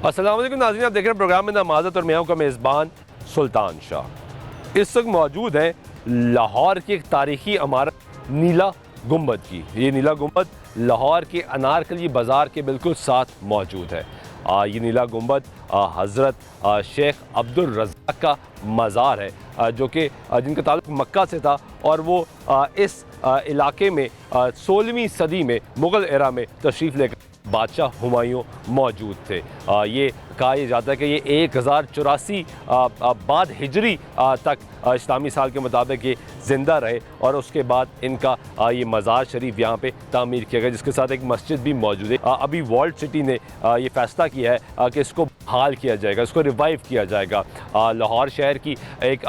अस्सलाम वालेकुम नाज़रीन, आप देख रहे हैं प्रोग्राम में नमाज़त और मैं हूं का मेज़बान सुल्तान शाह। इस वक्त मौजूद है लाहौर की एक तारीखी इमारत नीला गुंबद की। ये नीला गुंबद लाहौर के अनारकली बाज़ार के बिल्कुल साथ मौजूद है। ये नीला गुंबद हज़रत शेख अब्दुल रज़्ज़ाक़ का मज़ार है, जो कि जिनका ताल्लुक़ मक्का से था और वो इस इलाके में 16वीं सदी में मुग़ल एरा में तशरीफ़ लेकर बादशाह हुमायूं मौजूद थे। ये कहा जाता है कि ये 1084 बाद हिजरी तक इस्लामी साल के मुताबिक ये ज़िंदा रहे और उसके बाद इनका ये मज़ार शरीफ यहाँ पे तामीर किया गया, जिसके साथ एक मस्जिद भी मौजूद है। अभी वर्ल्ड सिटी ने ये फ़ैसला किया है कि इसको बहाल किया जाएगा, इसको रिवाइव किया जाएगा। लाहौर शहर की एक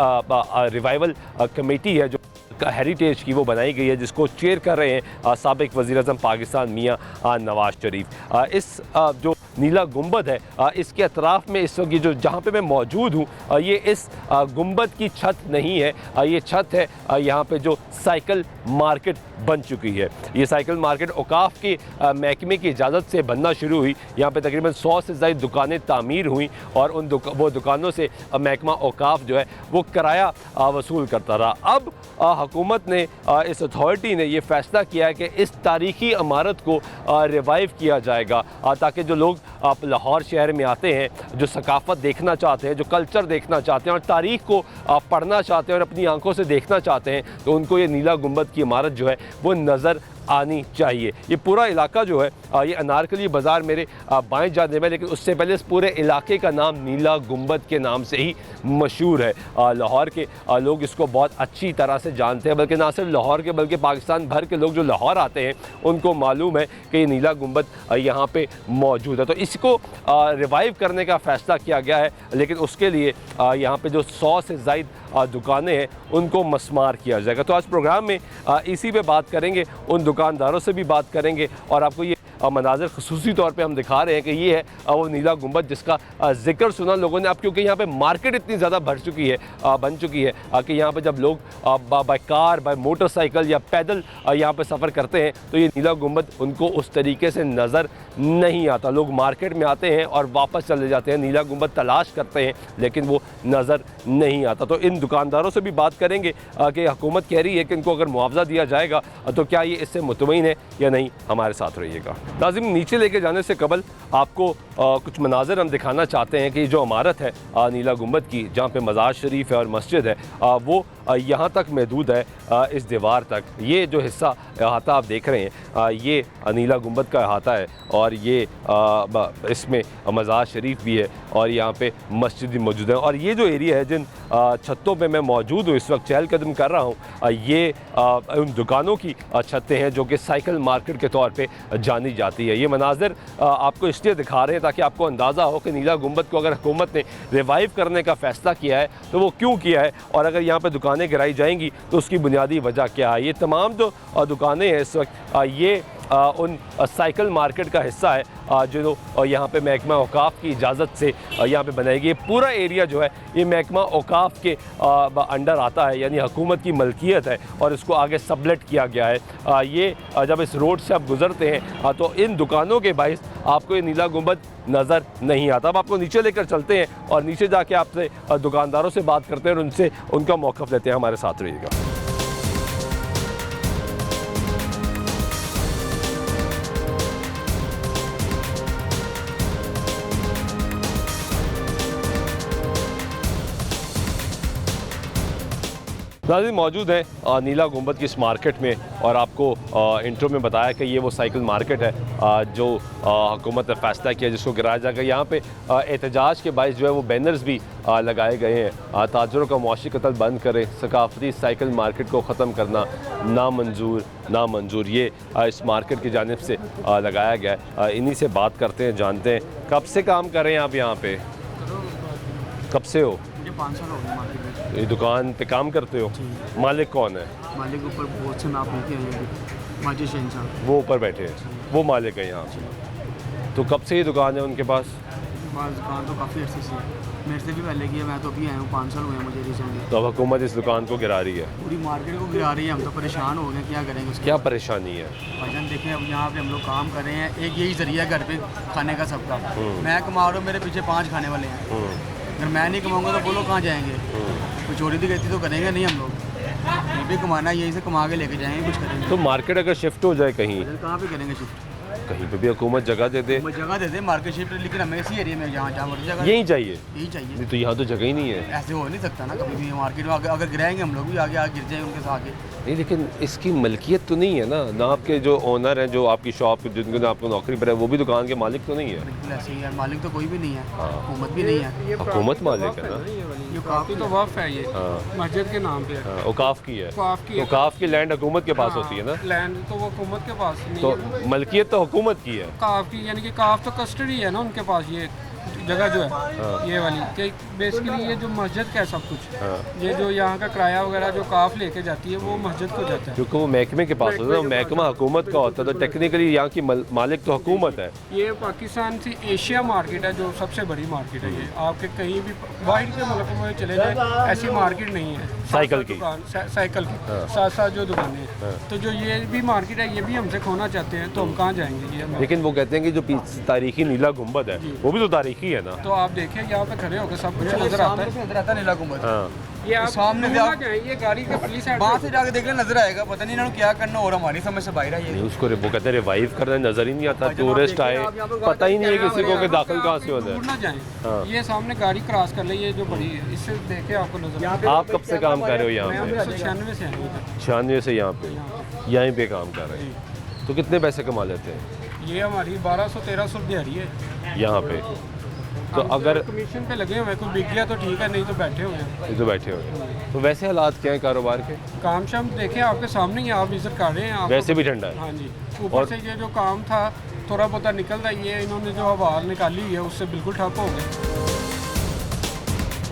रिवाइवल कमेटी है जो हेरिटेज की, वो बनाई गई है, जिसको चेयर कर रहे हैं साबिक़ वज़ीर-ए-आज़म पाकिस्तान मियाँ नवाज़ शरीफ। इस जो नीला गुंबद है, इसके अतराफ़ में इस वक्त ये जो जहाँ पे मैं मौजूद हूँ, ये इस गुंबद की छत नहीं है, ये छत है यहाँ पे जो साइकिल मार्केट बन चुकी है। ये साइकिल मार्केट औकाफ़ के महकमे की इजाज़त से बनना शुरू हुई। यहाँ पे तकरीबन 100 से ज़ायद दुकानें तामीर हुई और वो दुकानों से महकमा औकाफ़ जो है वो किराया वसूल करता रहा। अब हुकूमत ने, इस अथॉरिटी ने ये फ़ैसला किया है कि इस तारीख़ी इमारत को रिवाइव किया जाएगा, ताकि जो लोग लाहौर शहर में आते हैं, जो सकाफ़त देखना चाहते हैं, जो कल्चर देखना चाहते हैं और तारीख़ को पढ़ना चाहते हैं और अपनी आंखों से देखना चाहते हैं, तो उनको ये नीला गुंबद की इमारत जो है वो नज़र आनी चाहिए। ये पूरा इलाका जो है, ये अनारकली बाज़ार मेरे बाएं जाने में, लेकिन उससे पहले इस पूरे इलाके का नाम नीला गुंबद के नाम से ही मशहूर है। लाहौर के लोग इसको बहुत अच्छी तरह से जानते हैं, बल्कि ना सिर्फ लाहौर के बल्कि पाकिस्तान भर के लोग जो लाहौर आते हैं उनको मालूम है कि ये नीला गुंबद यहाँ पे मौजूद है। तो इसको रिवाइव करने का फ़ैसला किया गया है, लेकिन उसके लिए यहाँ पर जो 100 से ज़ायद दुकानें हैं उनको मस्मार किया जाएगा। तो आज प्रोग्राम में इसी पे बात करेंगे, उन दुकानदारों से भी बात करेंगे और आपको ये मनाज़र ख़ुसूसी तौर पे हम दिखा रहे हैं कि ये है वो नीला गुंबद जिसका ज़िक्र सुना लोगों ने। अब क्योंकि यहाँ पे मार्केट इतनी ज़्यादा बन चुकी है कि यहाँ पे जब लोग बाय कार, बाय मोटरसाइकिल या पैदल यहाँ पे सफ़र करते हैं तो ये नीला गुंबद उनको उस तरीके से नज़र नहीं आता। लोग मार्केट में आते हैं और वापस चले जाते हैं, नीला गुंबद तलाश करते हैं लेकिन वो नज़र नहीं आता। तो इन दुकानदारों से भी बात करेंगे कि हुकूमत कह रही है कि इनको अगर मुआवजा दिया जाएगा तो क्या ये इससे मुतमईन है या नहीं। हमारे साथ रहिएगा। नाज़रीन, नीचे लेके जाने से कबल आपको कुछ मनाज़र हम दिखाना चाहते हैं कि जो इमारत है नीला गुंबद की, जहाँ पे मज़ार शरीफ है और मस्जिद है, वो यहाँ तक महदूद है, इस दीवार तक। ये जो हिस्सा अहाता आप देख रहे हैं, ये नीला गुंबद का अहाता है और ये इसमें मज़ार शरीफ भी है और यहाँ पे मस्जिद भी मौजूद है। और ये जो एरिया है, जिन छतों पे मैं मौजूद हूँ, इस वक्त चहलकदम कर रहा हूँ, ये उन दुकानों की छतें हैं जो कि साइकिल मार्केट के तौर पे जानी जाती है। ये मनाज़र आपको इसलिए दिखा रहे हैं ताकि आपको अंदाज़ा हो कि नीला गुंबद को अगर हुकूमत ने रिवाइव करने का फ़ैसला किया है तो वो क्यों किया है और अगर यहाँ पर दुकानें गिराई जाएंगी तो उसकी बुनियादी वजह क्या है। ये तमाम जो दुकानें हैं इस वक्त, ये उन साइकिल मार्केट का हिस्सा है जो यहाँ पे महकमा औकाफ़ की इजाज़त से यहाँ पे बनाई गई। पूरा एरिया जो है ये महकमा औकाफ़ के अंडर आता है, यानी हुकूमत की मलकियत है और इसको आगे सबलेट किया गया है। ये जब इस रोड से आप गुज़रते हैं तो इन दुकानों के बाइस आपको ये नीला गुंबद नज़र नहीं आता। अब आपको नीचे लेकर चलते हैं और नीचे जाके आपसे दुकानदारों से बात करते हैं और उनसे उनका मौक़िफ़ लेते हैं। हमारे साथ रहिएगा। नाज़रीन, मौजूद है नीला गुंबद की इस मार्केट में और आपको इंट्रो में बताया कि ये वो साइकिल मार्केट है जो हुकूमत ने फ़ैसला किया जिसको गिराया जाएगा। यहाँ पे एहतजाज के बाइस जो है वो बैनर्स भी लगाए गए हैं, ताजरों का मुआशी कत्ल बंद करें, सकाफ़ती साइकिल मार्केट को ख़त्म करना नामंजूर। ये इस मार्केट की जानिब से लगाया गया है। इन्हीं से बात करते हैं, जानते हैं कब से काम कर रहे हैं आप यहाँ पे, कब से हो? 5 साल हो गए मालिक में। ये दुकान पे काम करते हो? मालिक कौन है? मालिक ऊपर बहुत से नाप लिखे हैं, माजिद शहन साहब, वो ऊपर बैठे हैं, वो मालिक है यहाँ। तो कब से ये दुकान है उनके पास? दुकान तो काफ़ी अर्से से है। मेरे से भी पहले किया, मैं तो अभी आया हूँ, 5 साल हुए हैं मुझे रिसेंटली। तो अब हुकूमत इस दुकान को गिरा रही है, पूरी मार्केट को गिरा रही है, हम तो परेशान हो गए, क्या करेंगे उसके। क्या परेशानी है? भाईजान देखें, अब यहाँ पे हम लोग काम कर रहे हैं, एक यही जरिया है घर पे खाने का सबका। मैं कमा रहा हूँ, मेरे पीछे 5 खाने वाले हैं। अगर मैं नहीं कमाऊँगा तो वो लोग कहाँ जाएंगे? कोई चोरी दी गई तो करेंगे नहीं हम लोग, ये भी कमाना है, यहीं से कमा के लेके जाएंगे, कुछ करेंगे। तो मार्केट अगर शिफ्ट हो जाए कहीं, कहाँ पे करेंगे शिफ्ट? कहीं पे भी हुकूमत जगह दे दे, वो जगह दे दे मार्केट शिफ्ट, लेकिन हमें इसी एरिया में जहाँ जहाँ मर्जी जगह यही चाहिए। यही चाहिए। नहीं तो यहाँ तो जगह ही नहीं है। ऐसे हो नहीं सकता ना कभी भी मार्केट में, अगर गिराएंगे हम लोग भी आगे आगे गिर जाएंगे उनके साथ आगे। नहीं लेकिन इसकी मलकियत तो नहीं है ना आपके जो ओनर हैं, जो आपकी शॉप जिनको आपको नौकरी पर है, वो भी दुकान के मालिक तो नहीं है। बिल्कुल ऐसे ही है, मालिक तो कोई भी नहीं है, हुकूमत भी नहीं है। हुकूमत मालिक है ना, ये काफ़ी तो वफ है, ये मस्जिद के नाम पे है, औकाफ की है। औकाफ की है। औकाफ की लैंड हुकूमत के पास होती है ना, लैंड तो वो हुकूमत के पास नहीं तो है, मलकियत तो हुकूमत की है। काफ की, यानी कि काफ तो कस्टडी है ना उनके पास, ये जगह जो है ये वाली, कि बेसिकली ये जो मस्जिद का है सब कुछ, ये जो यहाँ का किराया वगैरह जो काफ लेके जाती है वो मस्जिद को जाता है, क्योंकि वो महकमे के पास होता है, महकमा हुकूमत का होता है, तो टेक्निकली यहाँ की मालिक तो हुकूमत है। ये पाकिस्तान से एशिया मार्केट है जो सबसे बड़ी मार्केट है। ये आपके कहीं भी वाइड के मुल्कों में चले जाए ऐसी मार्केट नहीं है। साइकिल की साइकिल की साथ साथ जो दुकानें हैं, तो जो ये भी मार्केट है ये भी हमसे खोना चाहते हैं, तो हम कहाँ जाएंगे? ये लेकिन वो कहते हैं कि जो तारीखी नीला गुंबद है वो भी तो तारीखी है ना। तो आप देखिए यहाँ पे खड़े होकर सब कुछ नजर आता है, नजर आता है नीला गुंबद। ये आप सामने से आप ये गाड़ी के पिछली साइड वहाँ से जाके देखने नजर आएगा, पता नहीं इन्होंने क्या करना और हमारी समझ से बाहर है ये। उसको वो कहते हैं रिवाइव करना नजर ही नहीं आता, टूरिस्ट आए पता ही नहीं है किसी को कि दाखिल कहाँ से होना दूर है। ना जाएं, ये सामने गाड़ी क्रॉस कर ले, ये जो बड़ी है इससे देखे आपको नजर आएगा। आप कब से काम कर रहे हो यहाँ पे? 1996 से हैं 96 से यहाँ पे यहीं पे काम कर रहे हैं। तो कितने पैसे कमा लेते हैं ये हमारी 1200-1300 दिहाड़ी है यहाँ पे? तो अगर कमीशन पे लगे हुए, कोई बिक गया तो ठीक है, नहीं तो बैठे हुए हैं। ये तो बैठे हुए हैं। तो वैसे हालात क्या है कारोबार के? काम शाम देखें आपके सामने ही, आप विजिट कर रहे हैं आप। वैसे भी ठंडा है। हाँ जी, ऊपर से ये जो काम था थोड़ा बहुत निकल रहा है, ये इन्होंने जो हवा निकाली हुई है उससे बिल्कुल ठप हो गए,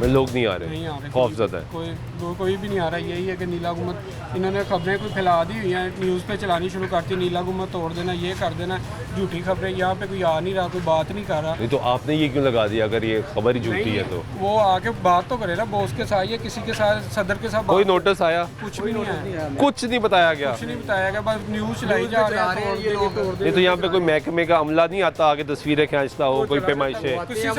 लोग नहीं आ नहीं रहे, आ रहे, खौफजदा है। कोई भी नहीं आ रहा। यही है कि नीला गुम्बद इन्होंने खबरें कोई फैला दी हुई हैं, न्यूज़ पे चलानी शुरू करती, नीला गुम्बद तोड़ देना, ये कर देना, झूठी खबरें। यहाँ पे कोई आ नहीं रहा, कोई बात नहीं कर रहा। नहीं तो आपने ये क्यों लगा दिया अगर ये खबर ही झूठी है तो? वो आके बात तो करे ना बॉस के साथ या किसी के साथ, सदर के साथ। कोई नोटिस आया? कुछ भी नहीं आया, कुछ नहीं बताया गया। कुछ नहीं बताया गया, बस न्यूज़ चलाई जा रही है। नहीं तो यहाँ पे कोई महकमे का अमला नहीं आता आगे तस्वीरें खींचता हो, कोई पैमाइशें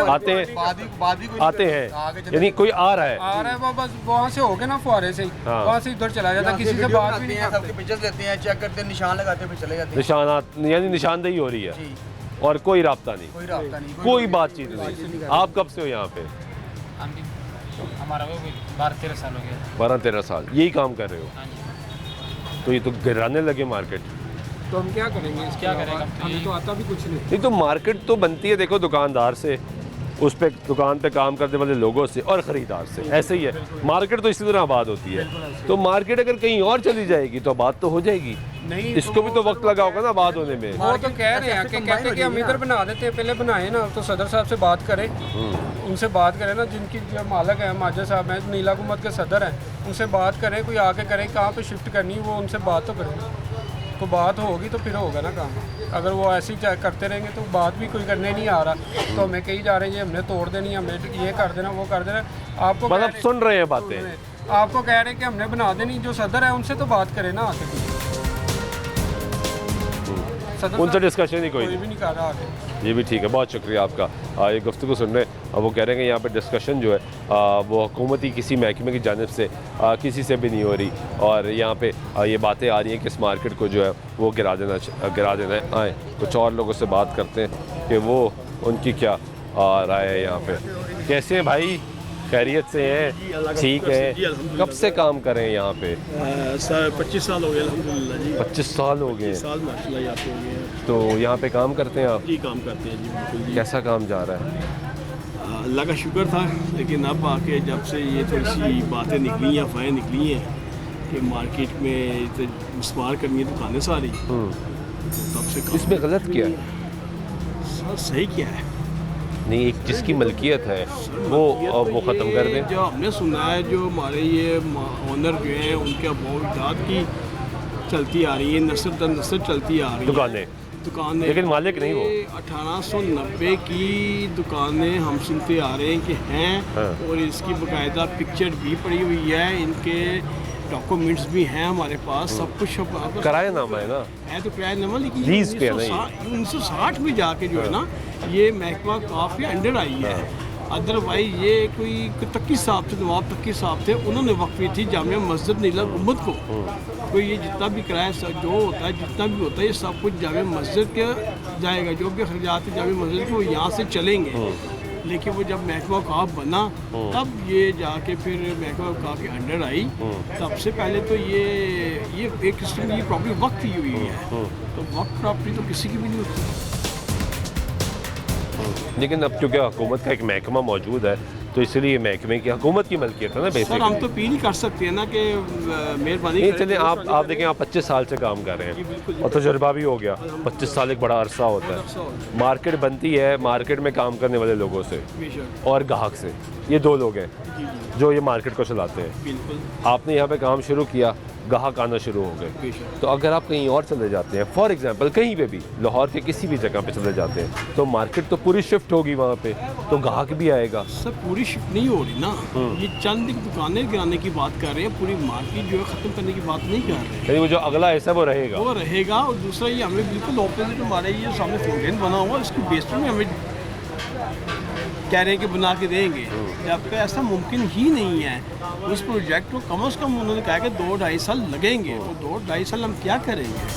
आते हैं? आते हैं यानी कोई आ रहा है वो बस वहाँ से हो गए ना फुहारे से, वहाँ से इधर चला जाता, किसी से बात भी नहीं करते। सबके पिक्चर्स लेते हैं, चेक करते हैं, निशान लगाते हैं, फिर चले जाते हैं। निशानात यानी निशानदेही हो रही है और कोई राब्ता नहीं, कोई रास्ता नहीं, कोई बातचीत नहीं। आप कब से हो यहाँ पे? हमारा वो 12-13 साल हो गया। 12-13 साल यही काम कर रहे हो? तो ये तो गिराने लगे मार्केट। तो हम क्या करेंगे? क्या करेंगे? हमें तो आता भी कुछ नहीं। तो मार्केट तो बनती है देखो दुकानदार से, उस पे दुकान पे काम करने वाले लोगों से और ख़रीदार से, ऐसे ही है मार्केट। तो इसी तरह आबाद होती है। तो मार्केट अगर कहीं और चली जाएगी तो आबाद तो हो जाएगी नहीं, इसको भी तो वक्त लगा होगा ना आबाद होने में। वो तो कह रहे हैं कि कहते हैं कि हम इधर बना देते हैं, पहले बनाए ना, तो सदर साहब से बात करें, उनसे बात करें ना, जिनकी जो मालक है माजा साहब हैं, नीला गुम्बद के सदर हैं, उनसे बात करें, कोई आके करें कहाँ पे शिफ्ट करनी, वो उनसे बात तो करें। तो बात होगी तो फिर होगा ना काम। अगर वो ऐसे ही करते रहेंगे तो बात भी कोई करने नहीं आ रहा, तो हमें कही जा रहे हैं ये हमने तोड़ देनी है, हमें ये कर देना, वो कर देना। आपको मतलब सुन रहे हैं बातें, आपको कह रहे हैं कि हमने बना देनी, जो सदर है उनसे तो बात करें ना आके। उनसे डिस्कशन ही कोई भी नहीं कर रहा आगे। ये भी ठीक है, बहुत शुक्रिया आपका ये गुफ्तगू सुनने। वो कह रहे हैं कि यहाँ पे डिस्कशन जो है वो हुकूमती किसी महकमे की जानिब से किसी से भी नहीं हो रही, और यहाँ पे ये बातें आ रही हैं कि इस मार्केट को जो है वो गिरा देना है। आए कुछ और लोगों से बात करते हैं कि वो उनकी क्या राय है यहाँ पे। कैसे हैं भाई? खैरियत से हैं? ठीक है। कब से काम कर रहे हैं यहाँ पे? 25 साल हो गए अल्हम्दुलिल्लाह जी। 25 साल हो गए? साल माशाल्लाह यहाँ पे हो गए हैं। तो यहाँ पे काम करते हैं आप? जी काम करते हैं जी, बिल्कुल जी। कैसा काम जा रहा है? अल्लाह का शुक्र था, लेकिन अब आके जब से ये थोड़ी सी बातें निकली हैं, अफवाहें निकली हैं कि मार्केट में इस्तेमाल करनी है दुकानें सारी, तब से काम इसमें गलत क्या है? सही क्या है? नहीं, एक जिसकी मलकियत है वो ख़त्म कर दें। जो हमने सुना है, जो हमारे ये ओनर जो हैं उनके बहुत इजाद की चलती आ रही है, नस्ल दर नस्ल चलती आ रही है। दुकानें दुकानें, लेकिन मालिक नहीं वो। 1890 की दुकानें हम सुनते आ रहे हैं कि हैं, हाँ। और इसकी बाकायदा पिक्चर भी पड़ी हुई है, इनके डॉक्यूमेंट्स भी हैं हमारे पास, सब कुछ किरायानामा है ना, है तो किरायानामा, लेकिन लीज पे नहीं। 1960 में जाके जो है ना ये महकमा काफ़ी अंडर आई है। अदरवाइज ये कोई तक्की साहब थे, नवाब तक्की साहब थे, उन्होंने वक्फी थी जामिया मस्जिद नीला गुम्बद को। तो ये जितना भी किराया जो होता है, जितना भी होता है, ये सब कुछ जामिया मस्जिद के जाएगा, जो भी खर्चात है जामिया मस्जिद के वो यहाँ से चलेंगे। लेकिन वो जब महकमा काफ बना तब ये जाके फिर महकमा काफ के अंडर आई। तब से पहले तो ये एक किस्म की प्रॉपर्टी वक्त की हुई है, तो वक्त प्रॉपर्टी तो किसी की भी नहीं होती। लेकिन अब चूँकि हुकूमत का एक महकमा मौजूद है तो इसलिए महकमे की हुकूमत की मलकियत है ना सर हम बेसिकली। तो अपील ही कर सकते हैं ना कि मेहरबानी नहीं करें चलिए, तो आप देखें, आप 25 साल से काम कर रहे जी, बिल्कुल, हैं और तजुर्बा भी हो गया। 25 साल एक बड़ा अरसा होता है। मार्केट बनती है मार्केट में काम करने वाले लोगों से बेशक, और ग्राहक से, ये दो लोग हैं जी जी जो ये मार्केट को चलाते हैं। बिल्कुल आपने यहाँ पे काम शुरू किया, ग्राहक आना शुरू हो गए, बेशक। तो अगर आप कहीं और चले जाते हैं, फॉर एग्जांपल कहीं पे भी, लाहौर के किसी भी जगह पे चले जाते हैं, तो मार्केट तो पूरी शिफ्ट होगी वहाँ पे, तो ग्राहक भी आएगा। सर पूरी शिफ्ट नहीं हो रही ना, ये चंद एक दुकानें गिराने की बात कर रहे हैं, पूरी मार्केट जो है ख़त्म करने की बात नहीं कर रहे हैं। यानी वो जो अगला हिस्सा वो रहेगा। वो रहेगा। और दूसरा ये हमें बिल्कुल ऑपोजिट, हमारे ये सामने फाउंटेन बना हुआ, इसकी बेसमेंट में हमें कह रहे हैं कि बना के देंगे, जबकि ऐसा मुमकिन ही नहीं है। उस प्रोजेक्ट को कम से कम उन्होंने कहा कि 2-2.5 साल लगेंगे, तो 2-2.5 साल हम क्या करेंगे,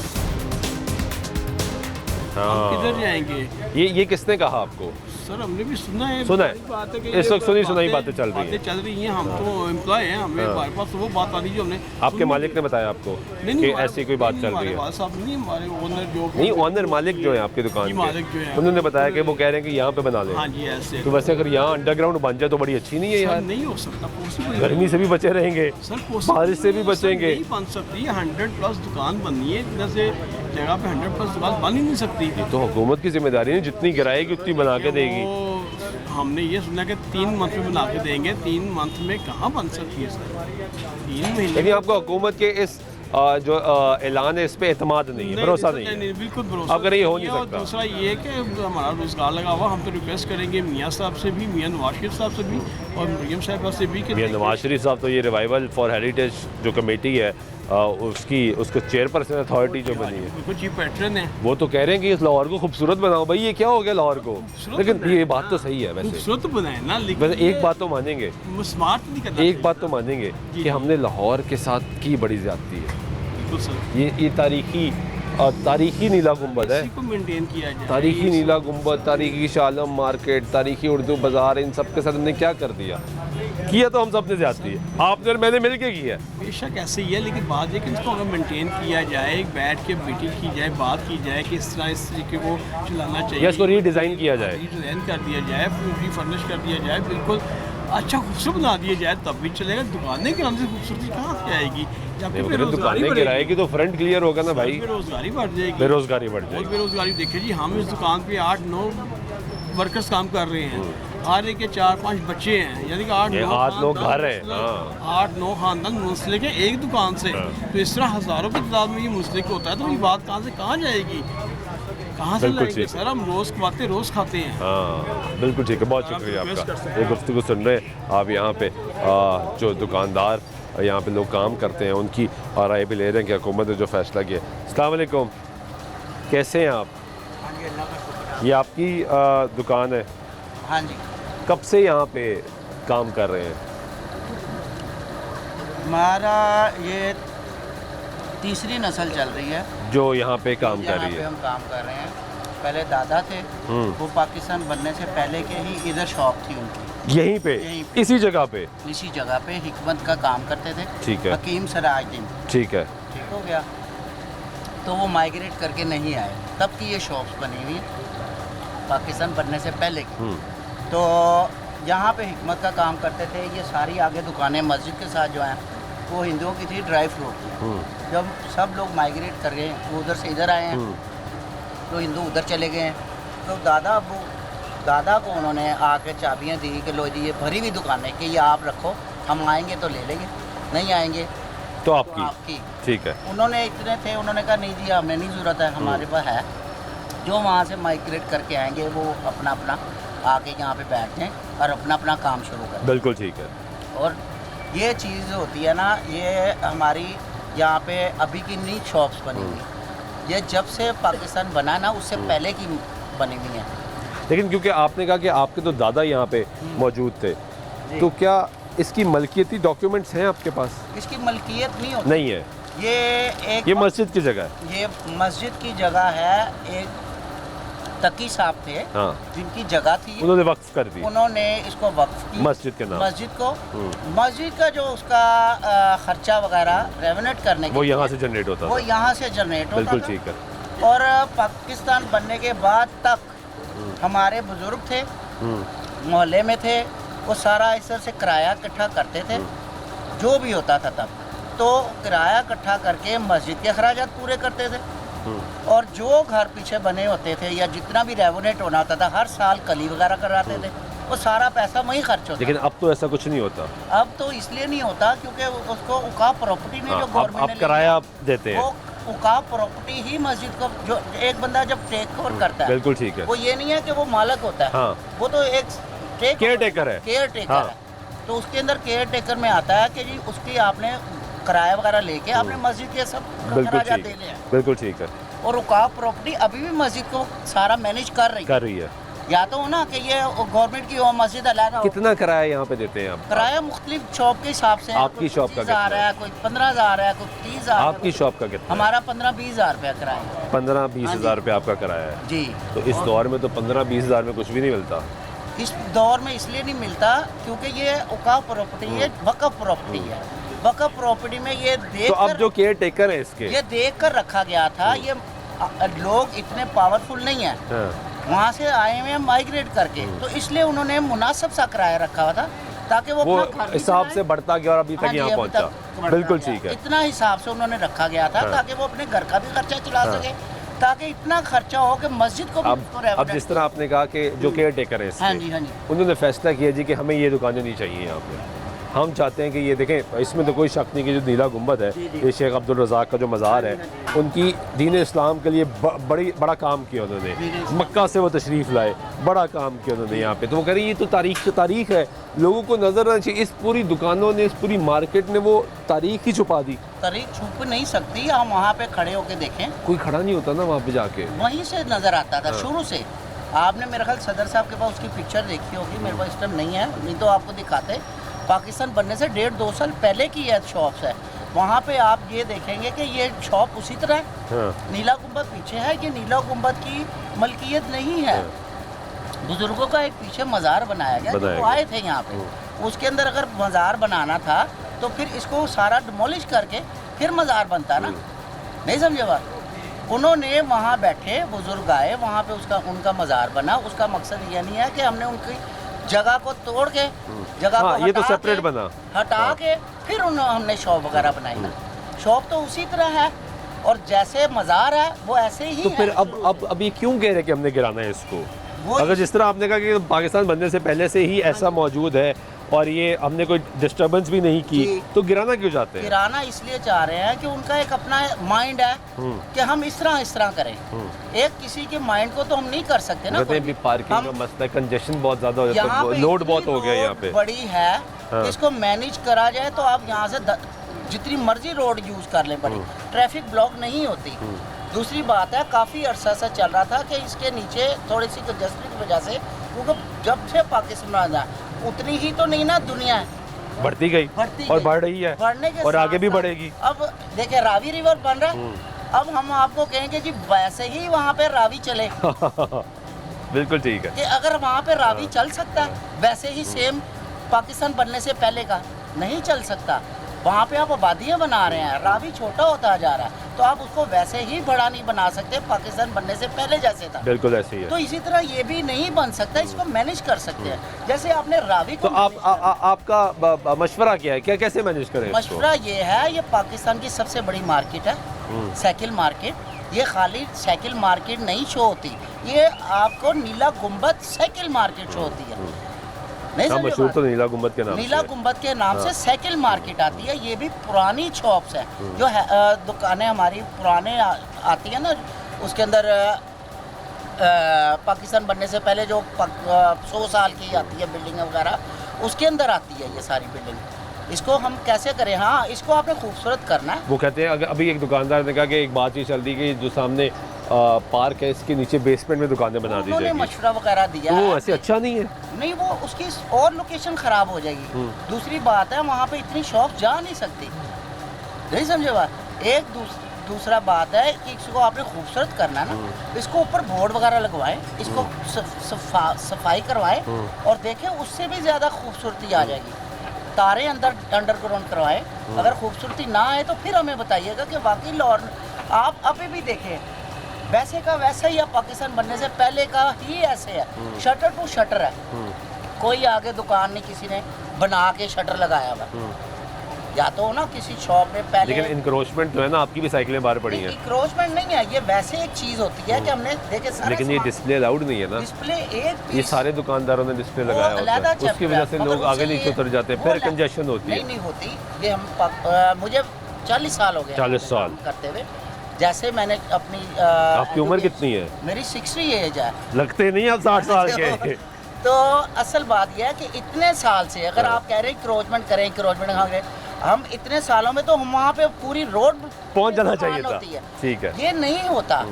हम किधर जाएंगे? ये किसने कहा आपको? सर हमने भी सुना है, सुना है? बात है कि इस ये वक्त सुनी सुनाई बातें चल रही हैं। चल रही हैं। हम तो एम्प्लॉय हैं, हमें हमारे पास तो वो बात आ रही जो हमने आपके मालिक ने बताया आपको कि ऐसी कोई बात चल रही है? साहब नहीं, हमारे ओनर जो नहीं, ऑनर मालिक जो है आपकी दुकान जी, के, मालिक जो है। उन्होंने बताया कि वो कह रहे हैं कि यहाँ पे बना हाँ लें। जी ऐसे तो वैसे अगर यहाँ अंडरग्राउंड बन जाए तो बड़ी अच्छी नहीं है सर यार? नहीं हो सकता, पॉसिबल गर्मी से भी बचे रहेंगे, सर possible बारिश से भी नहीं है, सर, बचेंगे। नहीं बन सकती है। 100+ दुकान बननी है, इतना से जगह पे 100+ दुकान बन ही नहीं सकती। तो हुकूमत की जिम्मेदारी है, जितनी गिराएगी उतनी बना के देगी। वो हमने ये सुना कि 3 मंथ में बना के देंगे। 3 मंथ में कहाँ बन सकती है सर? 3 महीने लेकिन आपको हुकूमत के इस जो ऐलान है इस पे एतमाद नहीं है, भरोसा नहीं है। बिल्कुल भरोसा अब अगर ये हो नहीं और सकता। दूसरा ये कि हमारा रोजगार लगा हुआ, हम तो रिक्वेस्ट करेंगे मियाँ साहब से भी, मियाँ नवाज शरीफ साहब से भी और मरियम साहबा से भी कि मियां नवाज शरीफ साहब तो ये रिवाइवल फॉर हेरिटेज जो कमेटी है उसको चेयरपर्सन अथॉरिटी जो बनी है, बिल्कुल चीफ पैटर्न है। वो तो कह रहे हैं कि इस लाहौर को खूबसूरत बनाओ। भाई ये क्या हो गया लाहौर को? लेकिन बनाए ये बात तो सही है वैसे। खूबसूरत बनाए ना, लेकिन वैसे एक बात तो मानेंगे, स्मार्ट नहीं करना एक बात तो मानेंगे कि हमने लाहौर के साथ की बड़ी ज्यादती है। बिल्कुल सर, ये तारीखी नीला गुम्बद है, इसी को मेंटेन किया जाए। तारीखी नीला गुम्बद, तारीखी शालम मार्केट, तारीखी उर्दू बाजार, इन सब के साथ हमने क्या कर दिया? किया तो हम सब ने ज्यादती है, आपने और मैंने मिल के किया। बेशक ऐसे ही है, लेकिन बात है कि इसको अगर मेंटेन किया जाए, बैठ के मीटिंग की जाए, बात की जाए कि इस तरह इस तरीके को चलाना चाहिए, या इसको रीडिज़ाइन किया जाए, रीडिज़ाइन कर दिया जाए, रीफर्निश कर दिया जाए, बिल्कुल अच्छा खूबसूरत बना दिया जाए, तब भी चलेगा। दुकानें गिराने से खूबसूरती कहाँ से आएगी? जब नहीं, अगर दुकानें गिराएगी तो फ्रंट क्लियर होगा ना भाई, बेरोजगारी बढ़ जाएगी। बेरोजगारी बढ़ और जाएगी। बेरोजगारी देखिए जी, हम इस दुकान पे 8-9 वर्कर्स काम कर रहे हैं, हर एक के 4-5 बच्चे हैं, यानी कि 8-9 घर हैं। हाँ। 8-9 खानदान मुंसलिक है एक दुकान से। तो इस तरह हज़ारों की तादाद में ये मुंसलिक होता है, तो ये बात कहाँ से कहाँ जाएगी, कहाँ से बिल्कुल लाएंगे? ठीक। सर हम रोज़ कमाते रोज़ खाते हैं। हाँ बिल्कुल ठीक है, बहुत शुक्रिया आप रिक्वेस्ट कर आपका। सकते ये गुफ्तगू सुन रहे हैं आप यहाँ पे जो दुकानदार यहाँ पे लोग काम करते हैं उनकी राय भी ले रहे हैं कि हुकूमत ने जो फैसला किया। अस्सलाम वालेकुम, कैसे हैं आप? ये आपकी दुकान है? हाँ जी, कब से यहाँ पे काम कर रहे हैं? हमारा ये तीसरी नस्ल चल रही है जो यहाँ पे काम कर यहाँ रही पे है। हम काम कर रहे हैं। पहले दादा थे, वो पाकिस्तान बनने से पहले के ही इधर शॉप थी उनकी, यहीं पे यहीं पे। इसी जगह पे? इसी जगह पे हिकमत का काम करते थे। ठीक है। हकीम सराजुद्दीन, ठीक है। ठीक हो गया। तो वो माइग्रेट करके नहीं आए, तब की ये शॉप्स बनी हुई पाकिस्तान बनने से पहले की। तो यहाँ पे हिकमत का काम करते थे। ये सारी आगे दुकानें मस्जिद के साथ जो हैं वो हिंदुओं की थी, ड्राई फ्रूट की। जब सब लोग माइग्रेट कर गए, वो उधर से इधर आए हैं, तो हिंदू उधर चले गए हैं। तो दादा को उन्होंने आके चाबियाँ दी कि लो जी ये भरी हुई दुकानें कि ये आप रखो, हम आएंगे तो ले लेंगे, नहीं आएंगे तो तो आपकी आपकी। ठीक है। उन्होंने इतने थे, उन्होंने कहा नहीं जी हमें नहीं ज़रूरत है, हमारे पास है। जो वहाँ से माइग्रेट करके आएंगे वो अपना अपना आके यहाँ पे बैठ जाएं और अपना अपना काम शुरू करें। बिल्कुल ठीक है। और ये चीज़ होती है ना, ये हमारी यहाँ पे अभी की नई शॉप्स बनी हुई, ये जब से पाकिस्तान बना ना उससे पहले की बनी हुई है। लेकिन क्योंकि आपने कहा कि आपके तो दादा यहाँ पे मौजूद थे, तो क्या इसकी मलकियती डॉक्यूमेंट्स हैं आपके पास? इसकी मलकियत नहीं होती, नहीं है, ये ये मस्जिद की जगह है। ये मस्जिद की जगह है। एक तकी साहब थे, हाँ, जिनकी जगह थी, उन्होंने वक्फ कर दी उन्होंने इसको वक्फ की मस्जिद के नाम। मस्जिद को। मस्जिद का जो उसका खर्चा वगैरह रेवेनेट करने वो के यहाँ लिए, से जनरेट होता वो था। यहाँ से जनरेट होता बिल्कुल था। ठीक है। और पाकिस्तान बनने के बाद तक हमारे बुजुर्ग थे, मोहल्ले में थे, वो सारा इस तरह से किराया इकट्ठा करते थे, जो भी होता था तब, तो किराया इकट्ठा करके मस्जिद के अखराजात पूरे करते थे। और जो घर पीछे बने होते थे या जितना भी रेवोनेट होना होता था, हर साल कली वगैरह करवाते थे, वो सारा पैसा वहीं खर्च होता। लेकिन अब तो ऐसा कुछ नहीं होता। अब तो इसलिए नहीं होता क्योंकि उसको उकाब प्रॉपर्टी में, हाँ, जो अब गवर्नमेंट ने किराया देते हैं। वो उकाब प्रॉपर्टी ही मस्जिद को, जो एक बंदा जब टेक ओवर करता है, बिल्कुल ठीक है। वो ये नहीं है कि वो मालक होता है, हाँ, वो तो एक केयर टेकर है। केयर टेकर हाँ। है। तो उसके अंदर केयर टेकर में आता है कि जी उसकी आपने किराया वगैरह लेके आपने मस्जिद के सब बिल्कुल खराजात ठीक दे है, लिया। बिल्कुल ठीक है। और उकाब प्रॉपर्टी अभी भी मस्जिद को सारा मैनेज कर रही है। या तो हो ना कि ये गवर्नमेंट की हो, मस्जिद अलग हो। कितना किराया यहाँ पे देते हैं आप? किराया मुख्तलिफ शॉप के हिसाब से है। आपकी कोई शॉप का 25,000 कितना है, कोई 15,000 है, कोई 30,000 है। आपकी शॉप का कितना? हमारा 15-20 हज़ार रुपया किराया है। 15-20 हाँ जी। हज़ार रुपये आपका किराया है। जी। तो इस दौर में तो 15-20 हज़ार में कुछ भी नहीं मिलता। इस दौर में इसलिए नहीं मिलता क्योंकि ये उकाब प्रॉपर्टी है, वक़्फ़ प्रॉपर्टी है। वक़्फ़ प्रॉपर्टी में ये देख तो अब जो केयर टेकर है इसके, ये देख कर रखा गया था, ये लोग इतने पावरफुल नहीं है, हाँ, वहाँ से आए हुए हैं माइग्रेट करके, तो इसलिए उन्होंने मुनासिब सा किराया रखा हुआ था ताकि वो वो अपना घर भी हिसाब चलाएं। से बढ़ता गया और अभी हाँ तक जी, यहाँ अभी पहुँचा। तक बढ़ता बिल्कुल गया। ठीक है। इतना हिसाब से उन्होंने रखा गया था हाँ। ताकि वो अपने घर का भी खर्चा चला हाँ। सके, ताकि इतना खर्चा हो कि मस्जिद को भी उसको अब रेवेन्यू- जिस तरह आपने कहा कि जो केयर टेकर है हाँ इसके, जी, हाँ जी। उन्होंने फैसला किया जी कि हमें ये दुकानें नहीं चाहिए यहाँ पे, हम चाहते हैं कि ये देखें, इसमें तो कोई शक नहीं कि जो नीला गुंबद है, ये शेख अब्दुल रज़ाक का जो मज़ार है, उनकी दीन इस्लाम के लिए बड़ा काम किया उन्होंने। मक्का से वो तशरीफ़ लाए, बड़ा काम किया उन्होंने यहाँ पे। तो वो कह रही ये तो तारीख है, लोगों को नज़र आना चाहिए। इस पूरी दुकानों ने, इस पूरी मार्केट ने वो तारीख ही छुपा दी। तारीख छुप नहीं सकती, हम वहाँ पे खड़े होके देखें, कोई खड़ा नहीं होता ना वहाँ पे जाके। वहीं से नज़र आता था शुरू से। आपने मेरे ख्याल सदर साहब के पास उसकी पिक्चर देखी होगी, मेरे पास इस टाइम नहीं है, नहीं तो आपको दिखाते। पाकिस्तान बनने से 1.5-2 साल पहले की यह शॉप्स है, वहाँ पे आप ये देखेंगे कि ये शॉप उसी तरह है। हाँ, नीला गुंबद पीछे है, ये नीला गुंबद की मलकियत नहीं है, बुजुर्गों का एक पीछे मज़ार बनाया गया, जो आए थे यहाँ पे। उसके अंदर अगर मज़ार बनाना था तो फिर इसको सारा डिमोलिश करके फिर मज़ार बनता ना, नहीं समझे बात। उन्होंने वहाँ बैठे बुजुर्ग आए, वहाँ पे उनका मज़ार बना। उसका मकसद ये नहीं है कि हमने उनकी जगह को तोड़ के, जगह हाँ, को ये तो हटा सेपरेट के- बना। हटा के फिर हमने शॉप वगैरह बनाई ना। शॉप तो उसी तरह है और जैसे मज़ार है वो ऐसे ही तो है। फिर अब ये क्यों कह रहे हैं कि हमने गिराना है इसको? वो अगर जिस तरह आपने कहा कि पाकिस्तान बनने से पहले से ही ऐसा मौजूद है और ये हमने कोई डिस्टर्बेंस भी नहीं की, जी। तो गिराना क्यों चाहते हैं? गिराना इसलिए चाह रहे हैं कि उनका एक अपना माइंड है कि हम इस तरह करें। एक किसी के माइंड को तो हम नहीं कर सकते ना। कहते हैं कोई भी भी। पार्किंग हम- का मसला, कंजेशन बहुत ज्यादा हो जाता यहाँ है, पे लोड इतनी बहुत हो गया यहाँ रोड पे। बड़ी है, हाँ। इसको मैनेज करा जाए तो आप यहाँ से जितनी मर्जी रोड यूज कर लें, बड़ी ट्रैफिक ब्लॉक नहीं होती। दूसरी बात है, काफ़ी अरसा से चल रहा था कि इसके नीचे थोड़ी सी कंजेस्टेड की वजह से, क्योंकि जब से पाकिस्तान बना उतनी ही तो नहीं ना दुनिया है, बढ़ती गई बढ़ती और गई। बढ़ रही है बढ़ने के और आगे भी साथ-साथ बढ़ेगी। अब देखिए रावी रिवर बन रहा है, अब हम आपको कहेंगे जी वैसे ही वहाँ पे रावी चले बिल्कुल ठीक है। कि अगर वहाँ पे रावी चल सकता है वैसे ही सेम पाकिस्तान बनने से पहले का नहीं चल सकता। वहाँ पे आप आबादियाँ बना रहे हैं, रावी छोटा होता जा रहा है, तो आप उसको वैसे ही बड़ा नहीं बना सकते पाकिस्तान बनने से पहले जैसे था। बिल्कुल ऐसे ही है। तो इसी तरह ये भी नहीं बन सकता, इसको मैनेज कर सकते हैं। जैसे आपने रावी तो को आपका मशवरा क्या है, क्या कैसे मैनेज करें इसको? मशवरा ये है, ये पाकिस्तान की सबसे बड़ी मार्केट है, साइकिल मार्केट। ये खाली साइकिल मार्केट नहीं शो होती, ये आपको नीला गुंबद साइकिल मार्केट शो होती है। नहीं हाँ, समझे मशहूर बात? तो नीला गुंबद के नाम से नीला है। गुंबद के नाम से साइकिल मार्केट आती है। ये भी पुरानी शॉप्स है जो है, दुकानें हमारी पुराने आती है ना, उसके अंदर पाकिस्तान बनने से पहले जो 100 साल की आती है बिल्डिंग वगैरह, उसके अंदर आती है ये सारी बिल्डिंग। इसको हम कैसे करें? हाँ, इसको आपने खूबसूरत करना है। वो कहते हैं अगर अभी एक दुकानदार ने कहा कि एक बात ये चल रही कि जो सामने पार्क है इसके नीचे बेसमेंट में दुकानें बना दी उन्होंने जाएगी, मशवरा वगैरह दिया तो है। वो ऐसे अच्छा नहीं है। नहीं, वो उसकी और लोकेशन ख़राब हो जाएगी। दूसरी बात है, वहाँ पे इतनी शॉप जा नहीं सकती। नहीं समझे बात? एक दूसरा बात है कि इसको आपने खूबसूरत करना है ना, इसको ऊपर बोर्ड वगैरह लगवाएं, इसको सफाई करवाएं और देखें उससे भी ज़्यादा खूबसूरती आ जाएगी। तारे अंडरग्राउंड करवाएं। अगर खूबसूरती ना आए तो फिर हमें बताइएगा कि वाकई लाहौर आप अभी भी देखें वैसे का वैसा ही है। पाकिस्तान बनने से पहले का ही ऐसे है, शटर टू शटर है। कोई आगे दुकान नहीं किसी ने बना के शटर लगाया हुआ, या तो ना किसी शॉप में पहले। लेकिन इंक्रोचमेंट जो है ना, आपकी भी साइकिलें बाहर पड़ी हैं। इंक्रोचमेंट नहीं है, ये वैसे एक चीज़ होती है कि हमने देखे सारा लेकिन ये डिस्प्ले अलाउड नहीं है ना, डिस्प्ले एक ये सारे दुकानदारों ने डिस्प्ले लगाया होता है, उसकी वजह से लोग आगे नीचे उतर जाते हैं, फिर कंजेशन होती है। नहीं होती। ये हम मुझे 40 साल हो गए 40 साल करते हुए। जैसे मैंने अपनी आपकी उम्र कितनी है? मेरी 60 एज है। लगते नहीं आप 60 साल के। तो असल बात यह है कि इतने साल से अगर आप कह रहे हैं इंक्रोचमेंट करें, इंक्रोचमेंट करें, हम इतने सालों में तो हम वहाँ पे पूरी रोड पहुंच जाना चाहिए था। होती है। ठीक है, ये नहीं होता।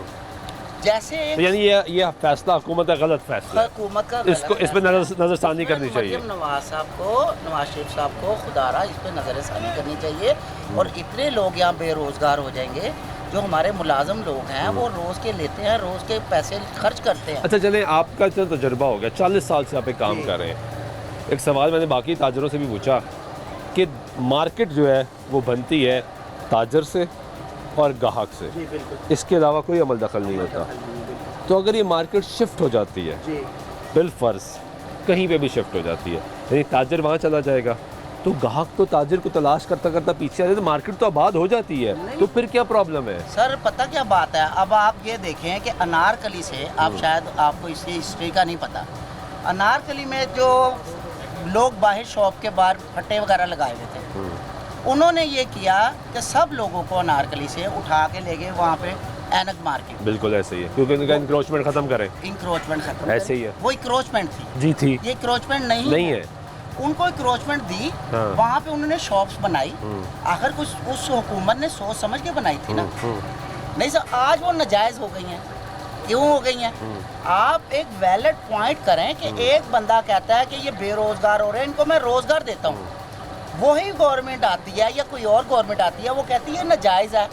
जैसे तो यानी ये फैसला हुकूमत का गलत फैसला है, हुकूमत का इसको इस पे नजरसानी करनी चाहिए। नवाज साहब को, नवाज शरीफ साहब को खुदारा इस पे नजरसानी करनी चाहिए। और इतने लोग यहाँ बेरोजगार हो जाएंगे, जो हमारे मुलाजम लोग हैं वो रोज़ के लेते हैं, रोज़ के पैसे खर्च करते हैं। अच्छा चले, आपका इतना तजुर्बा हो गया, 40 साल से आप एक काम कर रहे हैं। एक सवाल मैंने बाकी ताजरों से भी पूछा कि मार्केट जो है वो बनती है ताजर से और गाहक से, इसके अलावा कोई अमल दखल नहीं होता। तो अगर ये मार्केट शिफ्ट हो जाती है, बिलफर्ज कहीं पे भी शिफ्ट हो जाती है, यानी ताजर वहाँ चला जाएगा, तो गाहक तो ताजिर को तलाश करता करता पीछे आ जाए, तो मार्केट तो आबाद हो जाती है, तो फिर क्या प्रॉब्लम है? सर पता क्या बात है, अब आप ये देखें कि अनारकली से आप शायद आपको इसकी हिस्ट्री का नहीं पता। अनारकली में जो लोग बाहर शॉप के बाहर फट्टे वगैरह लगाए हुए थे, उन्होंने ये किया कि सब लोगों को अनारकली से उठा के ले गए वहाँ पे ऐनक मार्केट। बिल्कुल ऐसे ही है, क्योंकि इनका इंक्रोचमेंट खत्म करें। इंक्रोचमेंट खत्म ऐसे ही है, वो इंक्रोचमेंट थी जी थी, ये इंक्रोचमेंट नहीं है। उनको इंक्रोचमेंट दी, हाँ। वहाँ पे उन्होंने शॉप्स बनाई। आखिर कुछ उस हुकूमत ने सोच समझ के बनाई थी ना। नहीं सर, आज वो नाजायज़ हो गई हैं। क्यों हो गई हैं? आप एक वैलिड पॉइंट करें कि एक बंदा कहता है कि ये बेरोजगार हो रहे हैं, इनको मैं रोजगार देता हूँ। वही गवर्नमेंट आती है या कोई और गवर्नमेंट आती है, वो कहती है नाजायज़ है,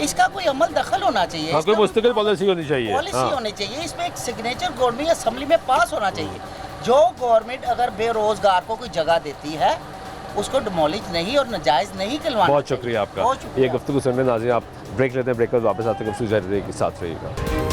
इसका कोई अमल दखल होना चाहिए, हाँ, कोई मुस्तकिल पॉलिसी होनी चाहिए, पॉलिसी होनी चाहिए, इस पर एक सिग्नेचर गवर्नमेंट असेंबली में पास होना चाहिए। जो गवर्नमेंट अगर बेरोजगार को कोई जगह देती है, उसको डिमोलिश नहीं और नाजायज़ नहीं करवाना। बहुत शुक्रिया आपका ये गुफ्तगू सुनने। नाज़रीन, आप ब्रेक लेते हैं, ब्रेक कर वापस आते हैं, गुफ्तगू जारी रहेगी, साथ रहिएगा।